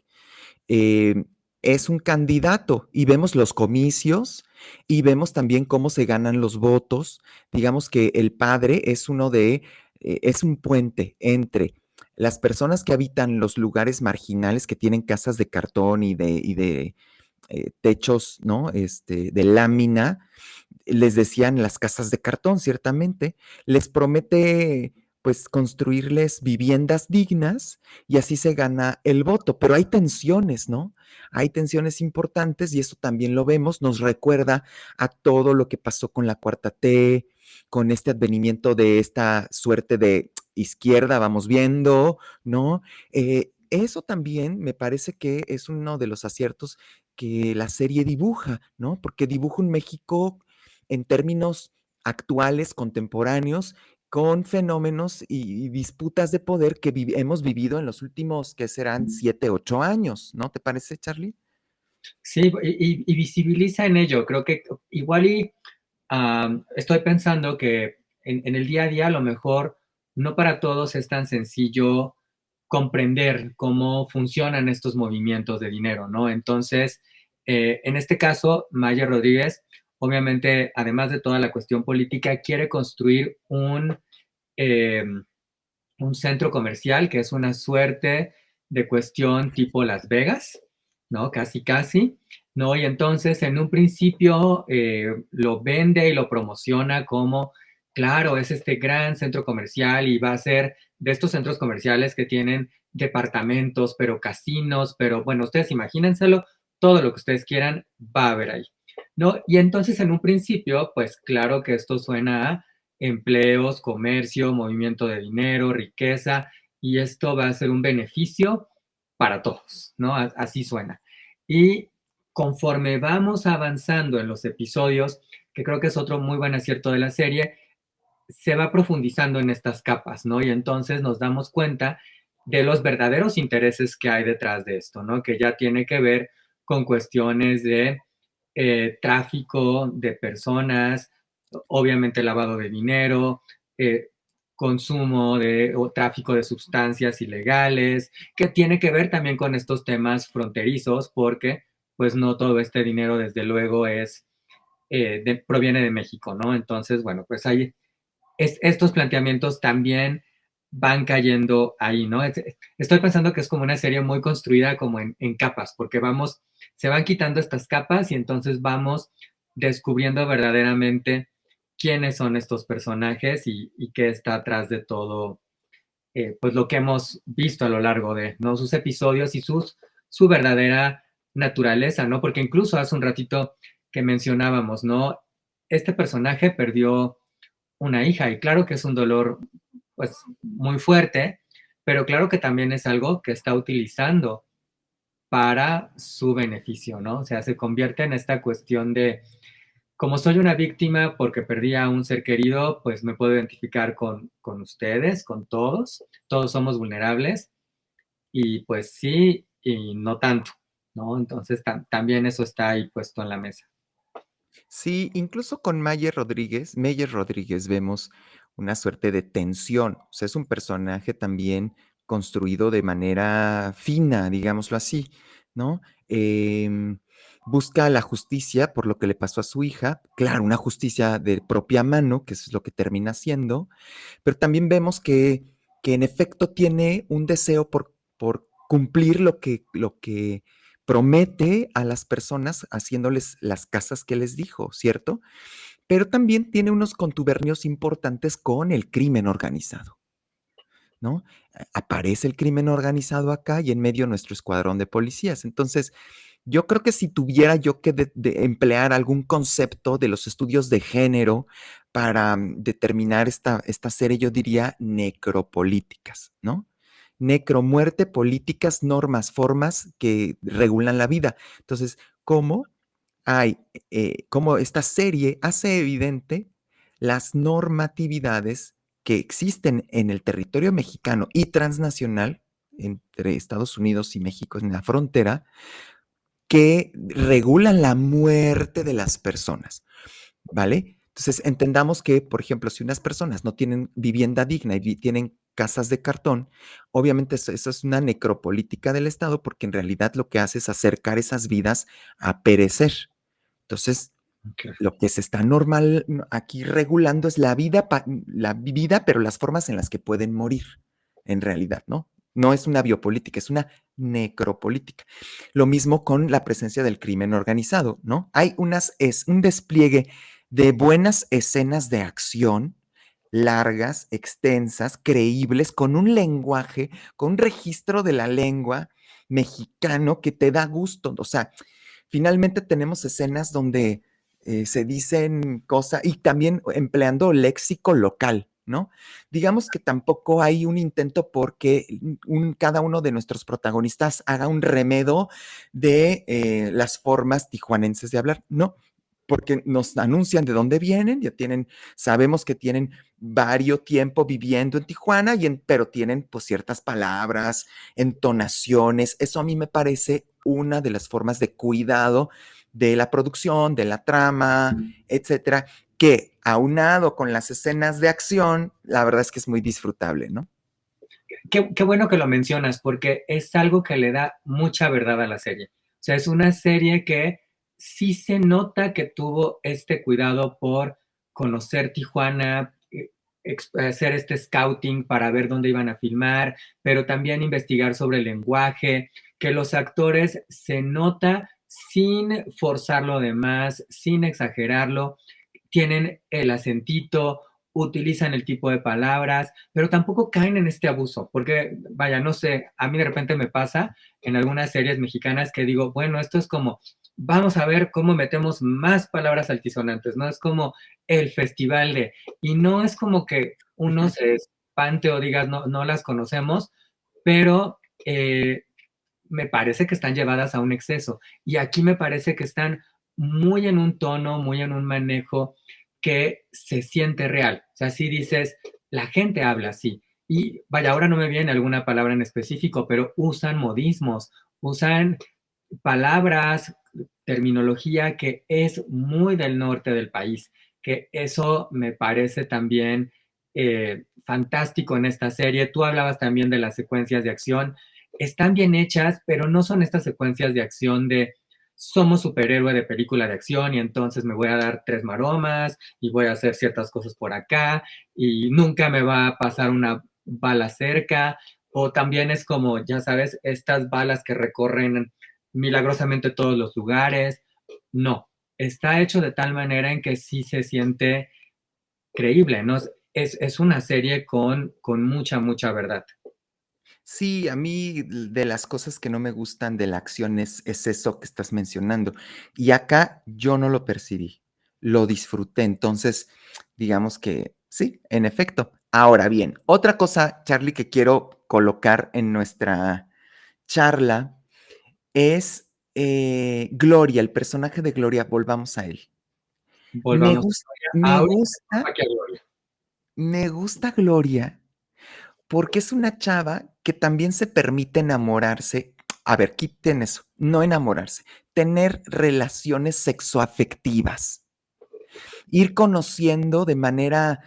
eh, es un candidato y vemos los comicios y vemos también cómo se ganan los votos. Digamos que el padre es es un puente entre las personas que habitan los lugares marginales que tienen casas de cartón y de techos, ¿no? De lámina, les decían las casas de cartón, ciertamente, les promete pues construirles viviendas dignas y así se gana el voto, pero hay tensiones, ¿no? Hay tensiones importantes y eso también lo vemos, nos recuerda a todo lo que pasó con la cuarta T, con este advenimiento de esta suerte de izquierda, vamos viendo, ¿no? Eso también me parece que es uno de los aciertos que la serie dibuja, ¿no? Porque dibuja un México en términos actuales, contemporáneos, con fenómenos y disputas de poder que hemos vivido en los últimos, que serán 7, 8 años, ¿no te parece, Charlie? Sí, y visibiliza en ello, creo que igual estoy pensando que en el día a día a lo mejor no para todos es tan sencillo comprender cómo funcionan estos movimientos de dinero, ¿no? Entonces, en este caso, Maya Rodríguez, obviamente, además de toda la cuestión política, quiere construir eh, un centro comercial que es una suerte de cuestión tipo Las Vegas, ¿no? Casi, casi, ¿no? Y entonces en un principio lo vende y lo promociona como, claro, es este gran centro comercial y va a ser de estos centros comerciales que tienen departamentos, pero casinos, pero bueno, ustedes imagínenselo, todo lo que ustedes quieran va a haber ahí, ¿no? Y entonces en un principio, pues claro que esto suena a empleos, comercio, movimiento de dinero, riqueza, y esto va a ser un beneficio para todos, ¿no? Así suena. Y conforme vamos avanzando en los episodios, que creo que es otro muy buen acierto de la serie, se va profundizando en estas capas, ¿no? Y entonces nos damos cuenta de los verdaderos intereses que hay detrás de esto, ¿no? Que ya tiene que ver con cuestiones de tráfico de personas, obviamente lavado de dinero, eh, consumo o tráfico de sustancias ilegales, que tiene que ver también con estos temas fronterizos, porque pues no todo este dinero desde luego proviene de México, ¿no? Entonces, bueno, pues hay estos planteamientos también van cayendo ahí, ¿no? Estoy pensando que es como una serie muy construida como en capas, porque se van quitando estas capas y entonces vamos descubriendo verdaderamente quiénes son estos personajes y qué está atrás de todo, pues lo que hemos visto a lo largo de, ¿no? Sus episodios y su verdadera naturaleza, ¿no? Porque incluso hace un ratito que mencionábamos, ¿no? Este personaje perdió una hija y claro que es un dolor, pues, muy fuerte, pero claro que también es algo que está utilizando para su beneficio, ¿no? O sea, se convierte en esta cuestión de, como soy una víctima porque perdí a un ser querido, pues me puedo identificar con ustedes, con todos, todos somos vulnerables y pues sí y no tanto, ¿no? Entonces también eso está ahí puesto en la mesa. Sí, incluso con Meyer Rodríguez vemos una suerte de tensión. O sea, es un personaje también construido de manera fina, digámoslo así, ¿no? Em, Busca la justicia por lo que le pasó a su hija. Claro, una justicia de propia mano, que eso es lo que termina siendo, pero también vemos que en efecto tiene un deseo por cumplir lo que promete a las personas haciéndoles las casas que les dijo, ¿cierto? Pero también tiene unos contubernios importantes con el crimen organizado, ¿no? Aparece el crimen organizado acá y en medio nuestro escuadrón de policías. Entonces, yo creo que si tuviera yo que de emplear algún concepto de los estudios de género para determinar esta serie, yo diría necropolíticas, ¿no? Necromuerte, políticas, normas, formas que regulan la vida. Entonces, ¿cómo cómo esta serie hace evidente las normatividades que existen en el territorio mexicano y transnacional entre Estados Unidos y México en la frontera que regulan la muerte de las personas, ¿vale? Entonces, entendamos que, por ejemplo, si unas personas no tienen vivienda digna y tienen casas de cartón, obviamente eso es una necropolítica del Estado porque en realidad lo que hace es acercar esas vidas a perecer. Entonces, Claro. lo que se está normal aquí regulando es la vida, pero las formas en las que pueden morir, en realidad, ¿no? No es una biopolítica, es una necropolítica. Lo mismo con la presencia del crimen organizado, ¿no? Es un despliegue de buenas escenas de acción, largas, extensas, creíbles, con un lenguaje, con un registro de la lengua mexicano que te da gusto. O sea, finalmente tenemos escenas donde se dicen cosas y también empleando léxico local, ¿no? Digamos que tampoco hay un intento porque cada uno de nuestros protagonistas haga un remedo de las formas tijuanenses de hablar, no, porque nos anuncian de dónde vienen, sabemos que tienen varios tiempo viviendo en Tijuana, pero tienen pues ciertas palabras, entonaciones, eso a mí me parece una de las formas de cuidado de la producción, de la trama, etcétera, que aunado con las escenas de acción, la verdad es que es muy disfrutable, ¿no? Qué bueno que lo mencionas, porque es algo que le da mucha verdad a la serie. O sea, es una serie que sí se nota que tuvo este cuidado por conocer Tijuana, hacer este scouting para ver dónde iban a filmar, pero también investigar sobre el lenguaje, que los actores se nota sin forzarlo de más, sin exagerarlo, tienen el acentito, utilizan el tipo de palabras, pero tampoco caen en este abuso, porque vaya, no sé, a mí de repente me pasa en algunas series mexicanas que digo, bueno, esto es como, vamos a ver cómo metemos más palabras altisonantes, ¿no? Es como el festival de, y no es como que uno se espante o digas, no, no las conocemos, pero me parece que están llevadas a un exceso. Y aquí me parece que están muy en un tono, muy en un manejo que se siente real. O sea, si dices, la gente habla así. Y vaya, ahora no me viene alguna palabra en específico, pero usan modismos, usan palabras, terminología que es muy del norte del país, que eso me parece también fantástico en esta serie. Tú hablabas también de las secuencias de acción, están bien hechas, pero no son estas secuencias de acción de somos superhéroe de película de acción y entonces me voy a dar tres maromas y voy a hacer ciertas cosas por acá y nunca me va a pasar una bala cerca, o también es como, ya sabes, estas balas que recorren milagrosamente todos los lugares. No, está hecho de tal manera en que sí se siente creíble, ¿no? Es una serie con mucha, mucha verdad. Sí, a mí de las cosas que no me gustan de la acción es eso que estás mencionando. Y acá yo no lo percibí, lo disfruté. Entonces, digamos que sí, en efecto. Ahora bien, otra cosa, Charlie, que quiero colocar en nuestra charla es Gloria, el personaje de Gloria, volvamos a él. Me Volvamos a gus Gloria. me Ahorita gusta aquí a Gloria. me gusta Gloria porque es una chava que también se permite enamorarse. A ver, quiten eso, no enamorarse, tener relaciones sexoafectivas, ir conociendo de manera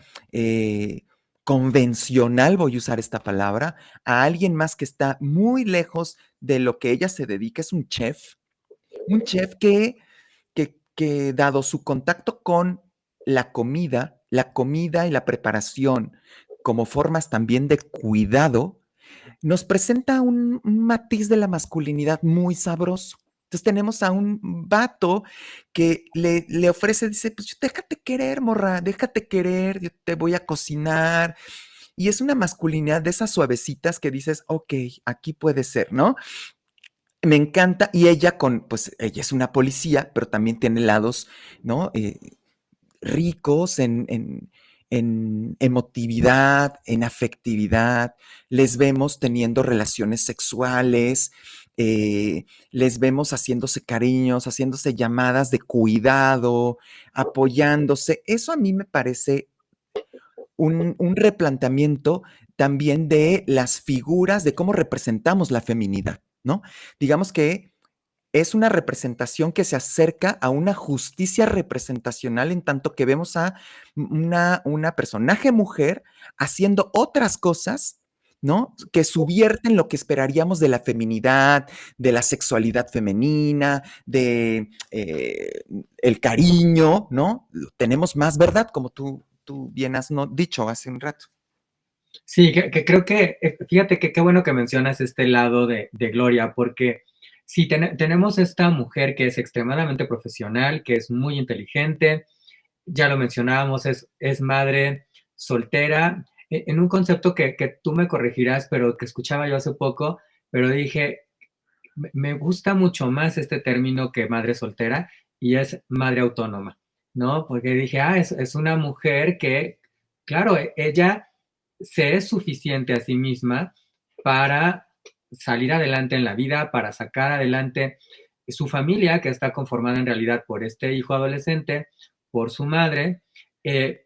convencional, voy a usar esta palabra, a alguien más que está muy lejos de lo que ella se dedica, es un chef que dado su contacto con la comida y la preparación como formas también de cuidado, nos presenta un matiz de la masculinidad muy sabroso. Entonces tenemos a un vato que le ofrece, dice, pues déjate querer, morra, déjate querer, yo te voy a cocinar. Y es una masculinidad de esas suavecitas que dices, ok, aquí puede ser, ¿no? Me encanta. Y ella pues ella es una policía, pero también tiene lados, ¿no? Ricos en emotividad, en afectividad, les vemos teniendo relaciones sexuales, les vemos haciéndose cariños, haciéndose llamadas de cuidado, apoyándose. Eso a mí me parece un replanteamiento también de las figuras, de cómo representamos la feminidad, ¿no? Digamos que es una representación que se acerca a una justicia representacional en tanto que vemos a una personaje mujer haciendo otras cosas, ¿no? Que subvierten lo que esperaríamos de la feminidad, de la sexualidad femenina, de el cariño, ¿no? Tenemos más verdad, como tú bien has dicho hace un rato. Sí, que creo que, fíjate que qué bueno que mencionas este lado de Gloria, porque sí, tenemos esta mujer que es extremadamente profesional, que es muy inteligente, ya lo mencionábamos, es madre soltera, en un concepto que tú me corregirás, pero que escuchaba yo hace poco, pero dije, me gusta mucho más este término que madre soltera y es madre autónoma, ¿no? Porque dije, es una mujer que, claro, ella se es suficiente a sí misma para salir adelante en la vida, para sacar adelante su familia, que está conformada en realidad por este hijo adolescente, por su madre,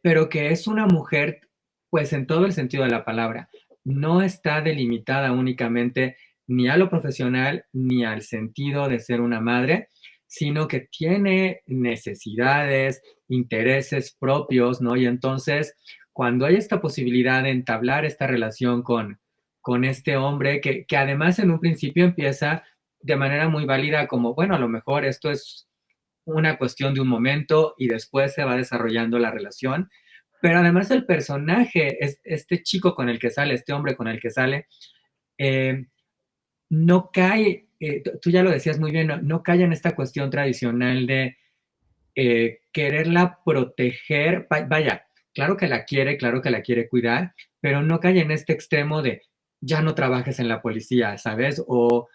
pero que es una mujer, pues en todo el sentido de la palabra, no está delimitada únicamente ni a lo profesional ni al sentido de ser una madre, sino que tiene necesidades, intereses propios, ¿no? Y entonces, cuando hay esta posibilidad de entablar esta relación con este hombre, que además en un principio empieza de manera muy válida, como, bueno, a lo mejor esto es una cuestión de un momento y después se va desarrollando la relación, pero además el personaje, este chico con el que sale, este hombre con el que sale, eh, no cae, tú ya lo decías muy bien, no cae en esta cuestión tradicional de quererla proteger, vaya, claro que la quiere cuidar, pero no cae en este extremo de ya no trabajes en la policía, ¿sabes? O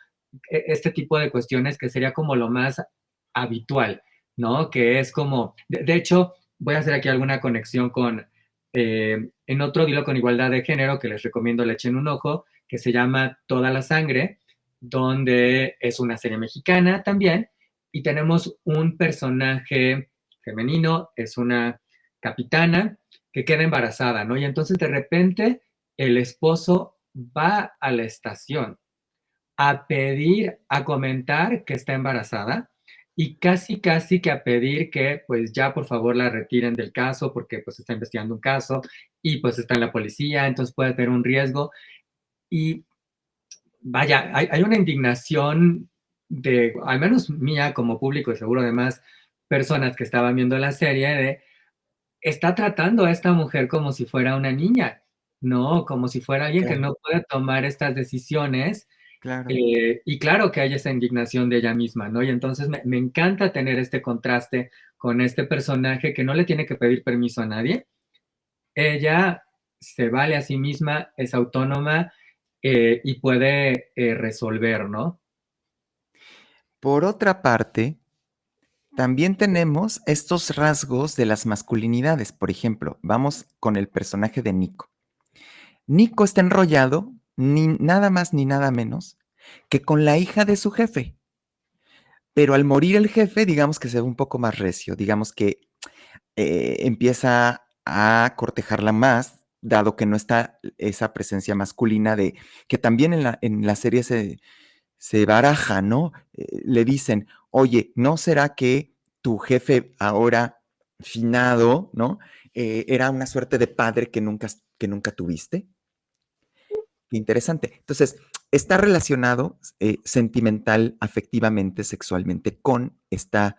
este tipo de cuestiones que sería como lo más habitual, ¿no? Que es como, de hecho, voy a hacer aquí alguna conexión con, en otro Dilo con Igualdad de Género, que les recomiendo le echen un ojo, que se llama Toda la Sangre, donde es una serie mexicana también, y tenemos un personaje femenino, es una capitana que queda embarazada, ¿no? Y entonces de repente el esposo va a la estación a pedir, a comentar que está embarazada y casi, casi que a pedir que pues ya por favor la retiren del caso porque pues está investigando un caso y pues está en la policía, entonces puede tener un riesgo. Y vaya, hay una indignación de, al menos mía como público y seguro de más personas que estaban viendo la serie, de está tratando a esta mujer como si fuera una niña, ¿no? Como si fuera alguien que Claro, no puede tomar estas decisiones. claro. Y claro que hay esa indignación de ella misma, ¿no? Y entonces me encanta tener este contraste con este personaje que no le tiene que pedir permiso a nadie. Ella se vale a sí misma, es autónoma y puede resolver, ¿no? Por otra parte, también tenemos estos rasgos de las masculinidades. Por ejemplo, vamos con el personaje de Nico. Nico está enrollado, ni nada más ni nada menos, que con la hija de su jefe. Pero al morir el jefe, digamos que se ve un poco más recio, digamos que empieza a cortejarla más, dado que no está esa presencia masculina de que también en la serie se baraja, ¿no? Le dicen, oye, ¿no será que tu jefe ahora finado, ¿no? Era una suerte de padre que nunca tuviste? Qué interesante. Entonces, está relacionado sentimental, afectivamente, sexualmente con esta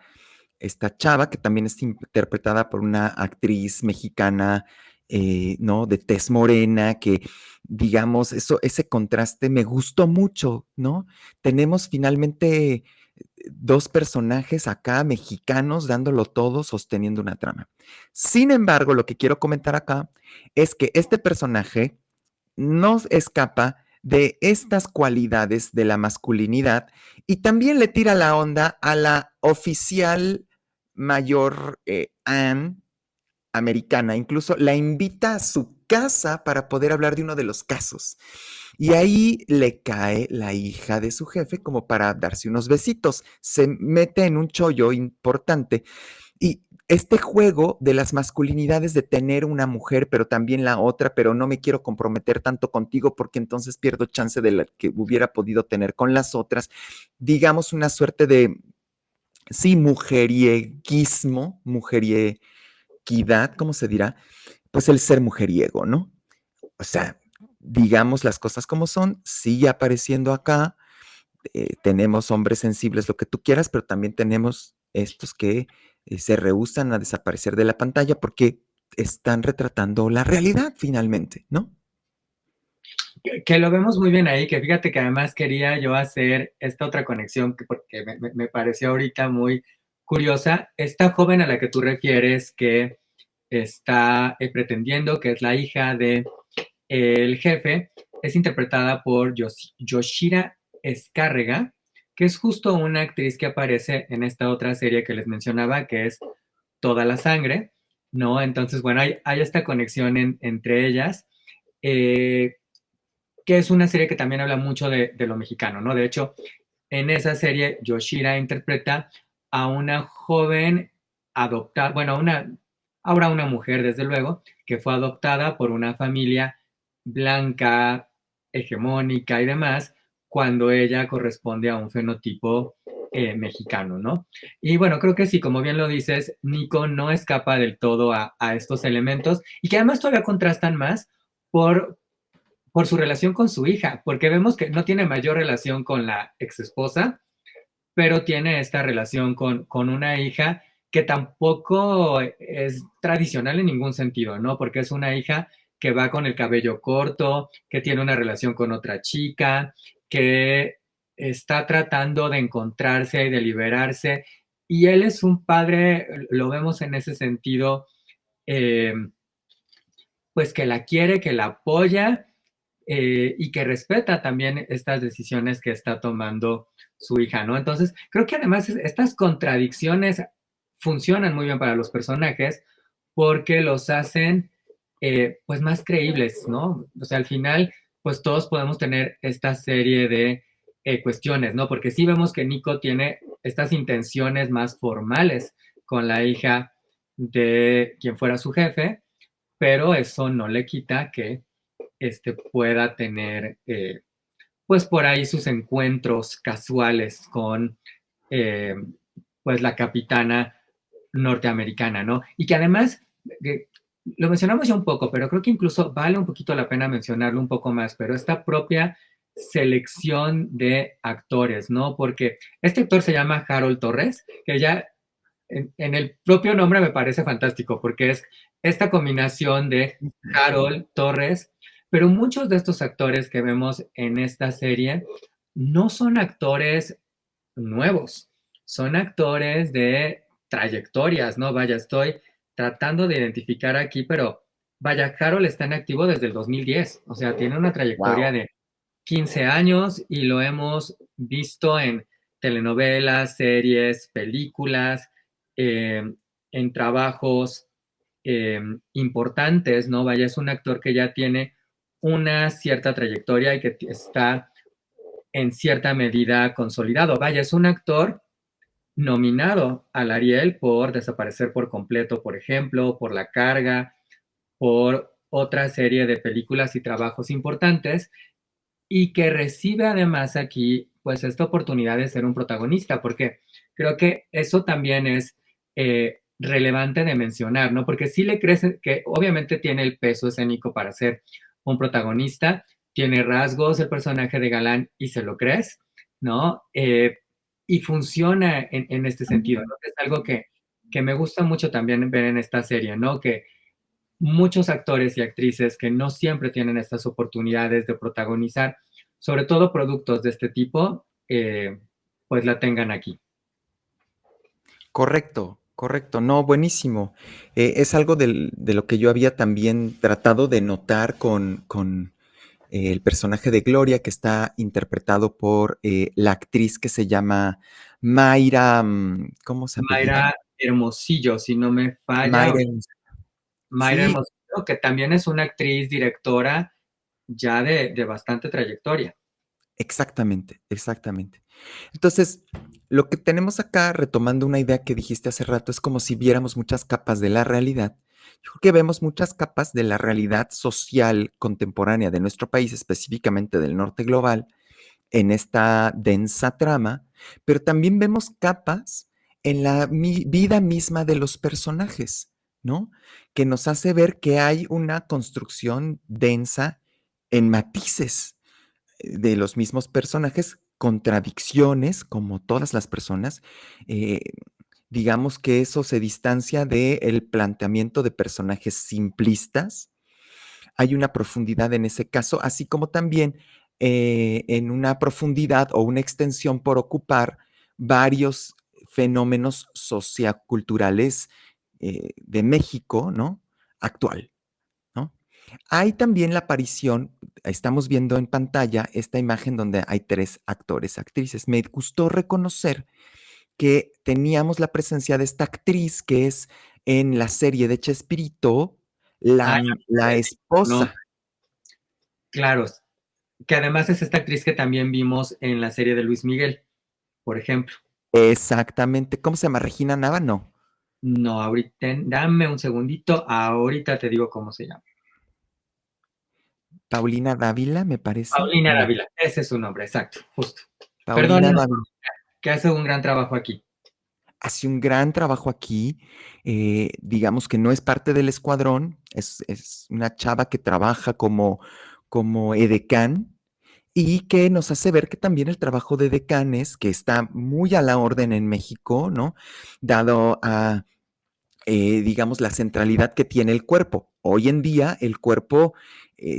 chava que también es interpretada por una actriz mexicana, ¿no? De tez morena, que digamos, ese contraste me gustó mucho, ¿no? Tenemos finalmente dos personajes acá mexicanos dándolo todo, sosteniendo una trama. Sin embargo, lo que quiero comentar acá es que este personaje no escapa de estas cualidades de la masculinidad y también le tira la onda a la oficial mayor Anne americana, incluso la invita a su casa para poder hablar de uno de los casos. Y ahí le cae la hija de su jefe como para darse unos besitos. Se mete en un chollo importante y este juego de las masculinidades de tener una mujer, pero también la otra, pero no me quiero comprometer tanto contigo porque entonces pierdo chance de la que hubiera podido tener con las otras, digamos una suerte de, sí, mujerieguismo, mujerieguidad, ¿cómo se dirá? Pues el ser mujeriego, ¿no? O sea, digamos las cosas como son, sigue apareciendo acá, tenemos hombres sensibles, lo que tú quieras, pero también tenemos estos que se rehúsan a desaparecer de la pantalla porque están retratando la realidad finalmente, ¿no? Que lo vemos muy bien ahí, que fíjate que además quería yo hacer esta otra conexión porque me pareció ahorita muy curiosa. Esta joven a la que tú refieres que está pretendiendo, que es la hija de el jefe, es interpretada por Yoshira Escárrega, que es justo una actriz que aparece en esta otra serie que les mencionaba, que es Toda la Sangre, ¿no? Entonces, bueno, hay esta conexión entre ellas, eh, que es una serie que también habla mucho de lo mexicano, ¿no? De hecho, en esa serie, Yoshira interpreta a una joven adoptada, bueno, ahora una mujer, desde luego, que fue adoptada por una familia blanca, hegemónica y demás, cuando ella corresponde a un fenotipo mexicano, ¿no? Y bueno, creo que sí, como bien lo dices, Nico no escapa del todo a estos elementos y que además todavía contrastan más por, por su relación con su hija, porque vemos que no tiene mayor relación con la ex esposa, pero tiene esta relación con una hija que tampoco es tradicional en ningún sentido, ¿no? Porque es una hija que va con el cabello corto, que tiene una relación con otra chica, que está tratando de encontrarse y de liberarse. Y él es un padre, lo vemos en ese sentido, eh, pues que la quiere, que la apoya y que respeta también estas decisiones que está tomando su hija, ¿no? Entonces, creo que además estas contradicciones funcionan muy bien para los personajes porque los hacen pues más creíbles, ¿no? O sea, al final, pues todos podemos tener esta serie de cuestiones, ¿no? Porque sí vemos que Nico tiene estas intenciones más formales con la hija de quien fuera su jefe, pero eso no le quita que pueda tener, pues por ahí sus encuentros casuales con, eh, pues la capitana norteamericana, ¿no? Y que además, lo mencionamos ya un poco, pero creo que incluso vale un poquito la pena mencionarlo un poco más, pero esta propia selección de actores, ¿no? Porque este actor se llama Harold Torres, que ya en el propio nombre me parece fantástico, porque es esta combinación de Harold Torres Pero muchos de estos actores que vemos en esta serie no son actores nuevos, son actores de trayectorias, ¿no? Vaya, estoy tratando de identificar aquí, pero vaya, Carol está en activo desde el 2010, o sea, tiene una trayectoria Wow. de 15 años y lo hemos visto en telenovelas, series, películas, eh, en trabajos importantes, ¿no? Vaya, es un actor que ya tiene una cierta trayectoria y que está en cierta medida consolidado. Vaya, es un actor nominado al Ariel por Desaparecer por completo, por ejemplo, por La Carga, por otra serie de películas y trabajos importantes y que recibe además aquí pues esta oportunidad de ser un protagonista, porque creo que eso también es relevante de mencionar, ¿no? Porque sí le crees que obviamente tiene el peso escénico para ser un protagonista, tiene rasgos el personaje de galán y se lo crees, ¿no? Y funciona en este sentido, ¿no? Es algo que me gusta mucho también ver en esta serie, ¿no? Que muchos actores y actrices que no siempre tienen estas oportunidades de protagonizar, sobre todo productos de este tipo, pues la tengan aquí. Correcto, correcto. No, buenísimo. Es algo de lo que yo había también tratado de notar con el personaje de Gloria, que está interpretado por la actriz que se llama Mayra, ¿cómo se apellida? Mayra Hermosillo, si no me falla, Mayra. Mayra Sí, Hermosillo, que también es una actriz, directora ya de bastante trayectoria. exactamente, exactamente. Entonces, lo que tenemos acá, retomando una idea que dijiste hace rato, es como si viéramos muchas capas de la realidad. Yo creo que vemos muchas capas de la realidad social contemporánea de nuestro país, específicamente del norte global, en esta densa trama, pero también vemos capas en la vida misma de los personajes, ¿no? Que nos hace ver que hay una construcción densa en matices de los mismos personajes, contradicciones, como todas las personas. eh, digamos que eso se distancia del planteamiento de personajes simplistas. Hay una profundidad en ese caso, así como también en una profundidad o una extensión por ocupar varios fenómenos socioculturales de México, ¿no? Actual, ¿no? Hay también la aparición, estamos viendo en pantalla esta imagen donde hay tres actores, actrices. Me gustó reconocer que teníamos la presencia de esta actriz que es en la serie de Chespirito, Ah, la no, esposa. claro, que además es esta actriz que también vimos en la serie de Luis Miguel, por ejemplo. Exactamente. ¿Cómo se llama? ¿Regina Nava? No. No, ahorita, dame un segundito, ahorita te digo cómo se llama. Paulina Dávila, me parece. Paulina No. Dávila, ese es su nombre, exacto, justo. Paulina Perdónenos, Dávila que hace un gran trabajo aquí. hace un gran trabajo aquí. Digamos que no es parte del escuadrón. Es una chava que trabaja como edecán y que nos hace ver que también el trabajo de decanes, que está muy a la orden en México, ¿no? Dado a digamos, la centralidad que tiene el cuerpo. Hoy en día el cuerpo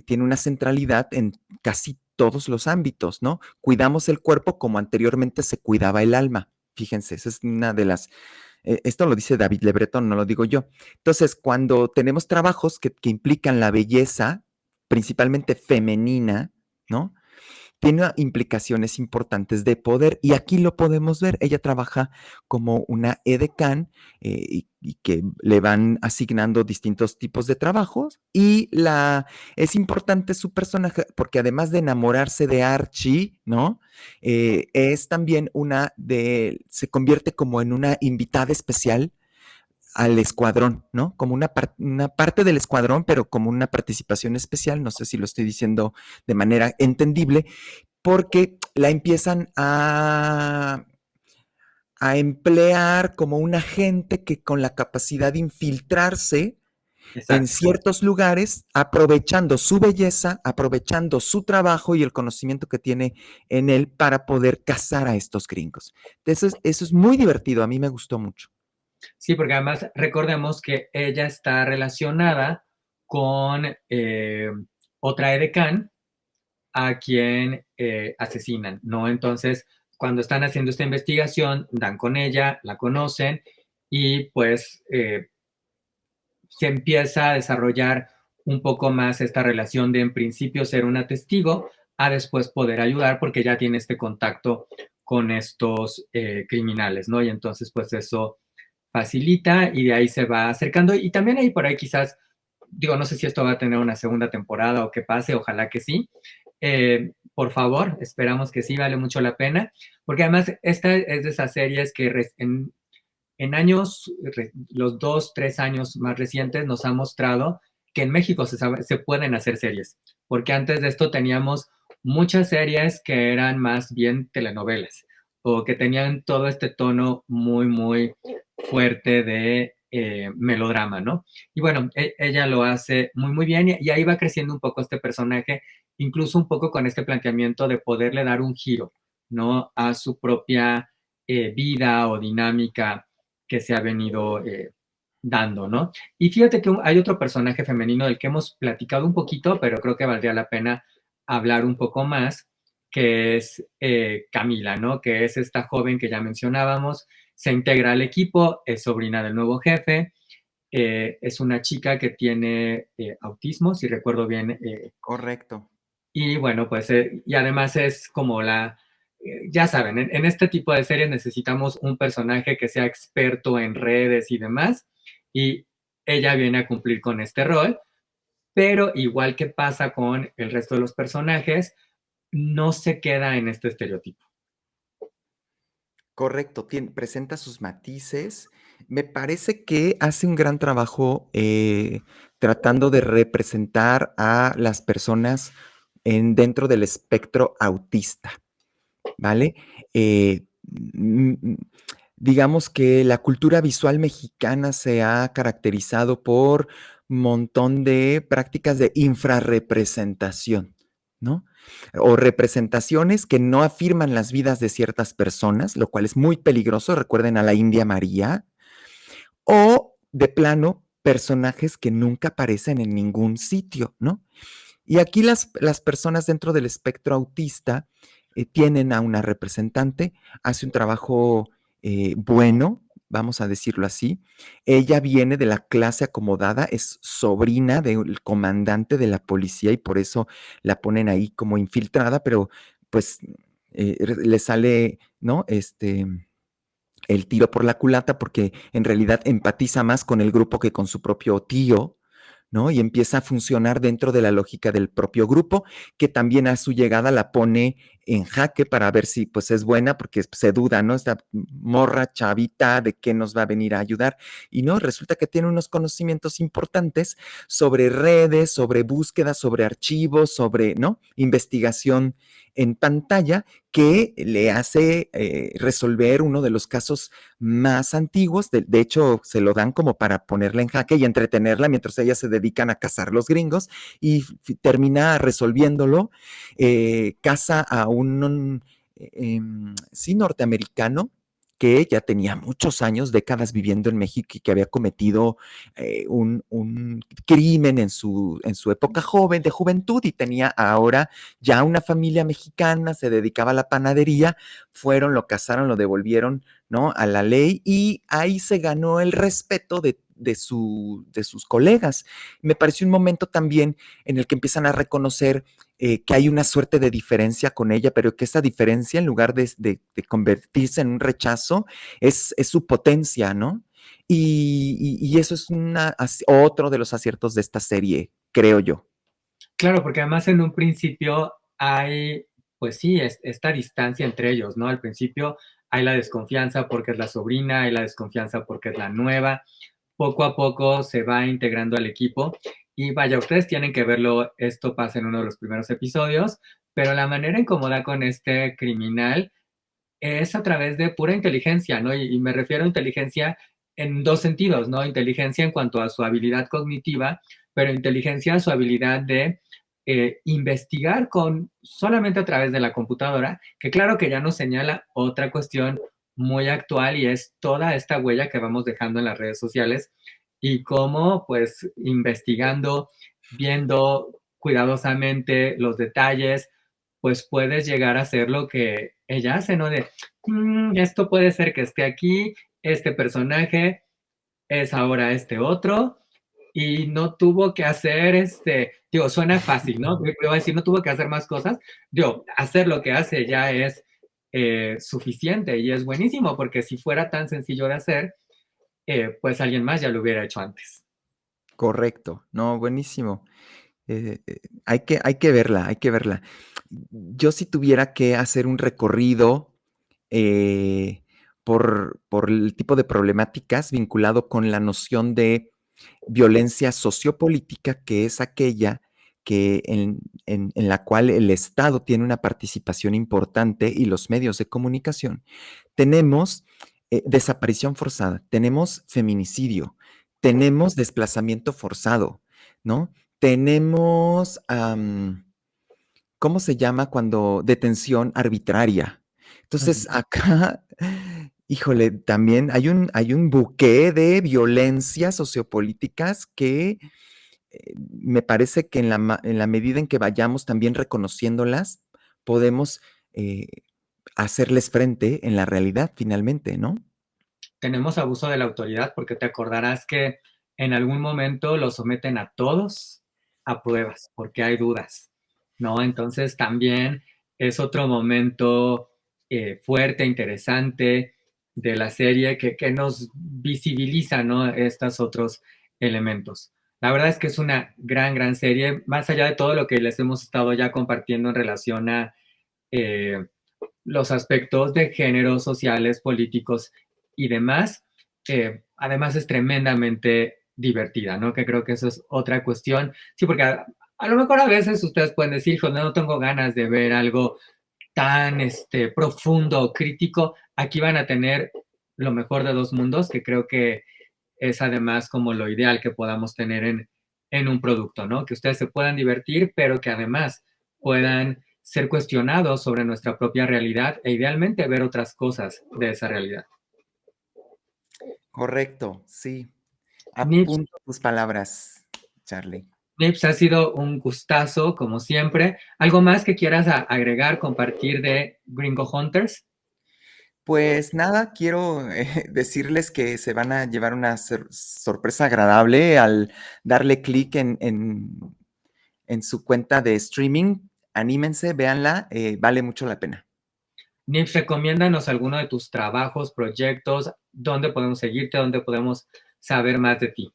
tiene una centralidad en casi todos los ámbitos, ¿no? Cuidamos el cuerpo como anteriormente se cuidaba el alma. Fíjense, esa es una de las... esto lo dice David Le Breton, no lo digo yo. Entonces, cuando tenemos trabajos que implican la belleza, principalmente femenina, ¿no? Tiene implicaciones importantes de poder y aquí lo podemos ver. Ella trabaja como una edecán y que le van asignando distintos tipos de trabajos y es importante su personaje porque además de enamorarse de Archie, ¿no? Es también se convierte como en una invitada especial al escuadrón, ¿no? Como una parte del escuadrón, pero como una participación especial, no sé si lo estoy diciendo de manera entendible, porque la empiezan a emplear como un agente que con la capacidad de infiltrarse en Exacto. ciertos lugares, aprovechando su belleza, aprovechando su trabajo y el conocimiento que tiene en él para poder cazar a estos gringos. Entonces, eso es muy divertido, a mí me gustó mucho. Sí, porque además recordemos que ella está relacionada con otra edecán a quien asesinan, ¿no? Entonces, cuando están haciendo esta investigación, dan con ella, la conocen y pues se empieza a desarrollar un poco más esta relación de en principio ser una testigo a después poder ayudar porque ya tiene este contacto con estos criminales, ¿no? Y entonces pues eso facilita y de ahí se va acercando y también ahí por ahí quizás, digo, no sé si esto va a tener una segunda temporada o que pase, ojalá que sí. Por favor, esperamos que sí, vale mucho la pena, porque además esta es de esas series que en años, los 2, 3 años más recientes, nos ha mostrado que en México se pueden hacer series, porque antes de esto teníamos muchas series que eran más bien telenovelas o que tenían todo este tono muy, muy fuerte de melodrama, ¿no? Y bueno, ella lo hace muy, muy bien y ahí va creciendo un poco este personaje, incluso un poco con este planteamiento de poderle dar un giro, ¿no? A su propia vida o dinámica que se ha venido dando, ¿no? Y fíjate que hay otro personaje femenino del que hemos platicado un poquito, pero creo que valdría la pena hablar un poco más, que es Camila, ¿no? Que es esta joven que ya mencionábamos, se integra al equipo, es sobrina del nuevo jefe, es una chica que tiene autismo, si recuerdo bien, Correcto. y bueno, pues, y además es como ya saben, en este tipo de series necesitamos un personaje que sea experto en redes y demás, y ella viene a cumplir con este rol, pero igual que pasa con el resto de los personajes, no se queda en este estereotipo. Correcto, presenta sus matices. Me parece que hace un gran trabajo tratando de representar a las personas dentro del espectro autista, ¿vale? Eh, mm, mm, digamos que la cultura visual mexicana se ha caracterizado por un montón de prácticas de infrarrepresentación, ¿no? O representaciones que no afirman las vidas de ciertas personas, lo cual es muy peligroso. Recuerden a la India María, o de plano, personajes que nunca aparecen en ningún sitio, ¿no? Y aquí las personas dentro del espectro autista tienen a una representante, hace un trabajo bueno, vamos a decirlo así. Ella viene de la clase acomodada, es sobrina del comandante de la policía y por eso la ponen ahí como infiltrada, pero pues le sale, ¿no? El tiro por la culata porque en realidad empatiza más con el grupo que con su propio tío, ¿no? Y empieza a funcionar dentro de la lógica del propio grupo, que también a su llegada la pone en jaque para ver si pues es buena, porque se duda, ¿no? Esta morra chavita de qué nos va a venir a ayudar. Y no, resulta que tiene unos conocimientos importantes sobre redes, sobre búsqueda, sobre archivos, sobre, ¿no? Investigación en pantalla que le hace resolver uno de los casos más antiguos. De hecho, se lo dan como para ponerla en jaque y entretenerla mientras ellas se dedican a cazar los gringos y termina resolviéndolo. Caza a sí, norteamericano que ya tenía muchos años, décadas viviendo en México y que había cometido un crimen en su época joven, de juventud, y tenía ahora ya una familia mexicana, se dedicaba a la panadería, fueron, lo casaron, lo devolvieron, ¿no? A la ley y ahí se ganó el respeto de sus colegas. Me pareció un momento también en el que empiezan a reconocer que hay una suerte de diferencia con ella, pero que esa diferencia, en lugar de convertirse en un rechazo, es su potencia, ¿no? Y eso es otro de los aciertos de esta serie, creo yo. Claro, porque además en un principio hay, pues sí, esta distancia entre ellos, ¿no? Al principio hay la desconfianza porque es la sobrina, hay la desconfianza porque es la nueva. Poco a poco se va integrando al equipo y vaya, ustedes tienen que verlo, esto pasa en uno de los primeros episodios, pero la manera en cómo da con este criminal es a través de pura inteligencia, ¿no? Y me refiero a inteligencia en dos sentidos, ¿no? Inteligencia en cuanto a su habilidad cognitiva, pero inteligencia a su habilidad de investigar con solamente a través de la computadora, que claro que ya nos señala otra cuestión muy actual y es toda esta huella que vamos dejando en las redes sociales y cómo pues investigando, viendo cuidadosamente los detalles, pues puedes llegar a hacer lo que ella hace, ¿no? De, esto puede ser que esté aquí, este personaje es ahora este otro, y no tuvo que hacer, digo, suena fácil, ¿no? Me voy a decir, no tuvo que hacer más cosas. Digo, hacer lo que hace ya es suficiente y es buenísimo, porque si fuera tan sencillo de hacer, pues alguien más ya lo hubiera hecho antes. Correcto. No, buenísimo. Hay que verla, hay que verla. Yo si tuviera que hacer un recorrido por el tipo de problemáticas vinculado con la noción de violencia sociopolítica, que es aquella que en la cual el Estado tiene una participación importante y los medios de comunicación, tenemos desaparición forzada, tenemos feminicidio, tenemos desplazamiento forzado, ¿no? Tenemos, ¿cómo se llama cuando detención arbitraria? Ujú. Entonces, acá, híjole, también hay un buque de violencias sociopolíticas que me parece que en la medida en que vayamos también reconociéndolas, podemos hacerles frente en la realidad finalmente, ¿no? Tenemos abuso de la autoridad porque te acordarás que en algún momento lo someten a todos a pruebas porque hay dudas, ¿no? Entonces también es otro momento fuerte, interesante de la serie que nos visibiliza, ¿no? Estos otros elementos. La verdad es que es una gran, gran serie, más allá de todo lo que les hemos estado ya compartiendo en relación a eh, los aspectos de género, sociales, políticos y demás. Además es tremendamente divertida, ¿no? Que creo que eso es otra cuestión. Sí, porque a lo mejor a veces ustedes pueden decir, hijo, no tengo ganas de ver algo tan profundo, crítico. Aquí van a tener lo mejor de dos mundos, que creo que es además como lo ideal que podamos tener en un producto, ¿no? Que ustedes se puedan divertir, pero que además puedan ser cuestionados sobre nuestra propia realidad e idealmente ver otras cosas de esa realidad. Correcto, sí. Nips, Apunto tus palabras, Charlie. Nips, ha sido un gustazo, como siempre. ¿Algo más que quieras agregar, compartir de Gringo Hunters? Pues nada, quiero decirles que se van a llevar una sorpresa agradable al darle clic en su cuenta de streaming. Anímense, véanla, vale mucho la pena. Nips, recomiéndanos alguno de tus trabajos, proyectos, dónde podemos seguirte, dónde podemos saber más de ti.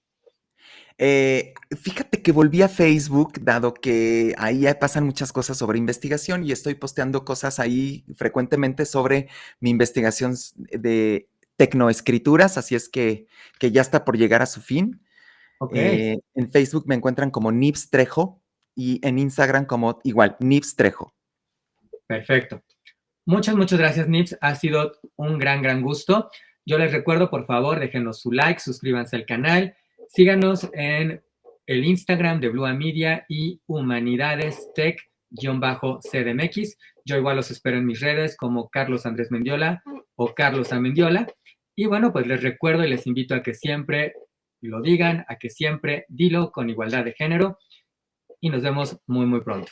Fíjate que volví a Facebook, dado que ahí ya pasan muchas cosas sobre investigación y estoy posteando cosas ahí frecuentemente sobre mi investigación de tecnoescrituras, así es que ya está por llegar a su fin. Ok, En Facebook me encuentran como Nips Trejo y en Instagram como igual, Nips Trejo. perfecto. Muchas, muchas gracias, Nips. Ha sido un gran, gran gusto. Yo les recuerdo, por favor, déjenos su like, suscríbanse al canal, síganos en el Instagram de Blue Media y Humanidades Tech-CDMX. Yo igual los espero en mis redes como Carlos Andrés Mendiola o Carlos Amendiola. Y bueno, pues les recuerdo y les invito a que siempre lo digan, a que siempre dilo con igualdad de género y nos vemos muy, muy pronto.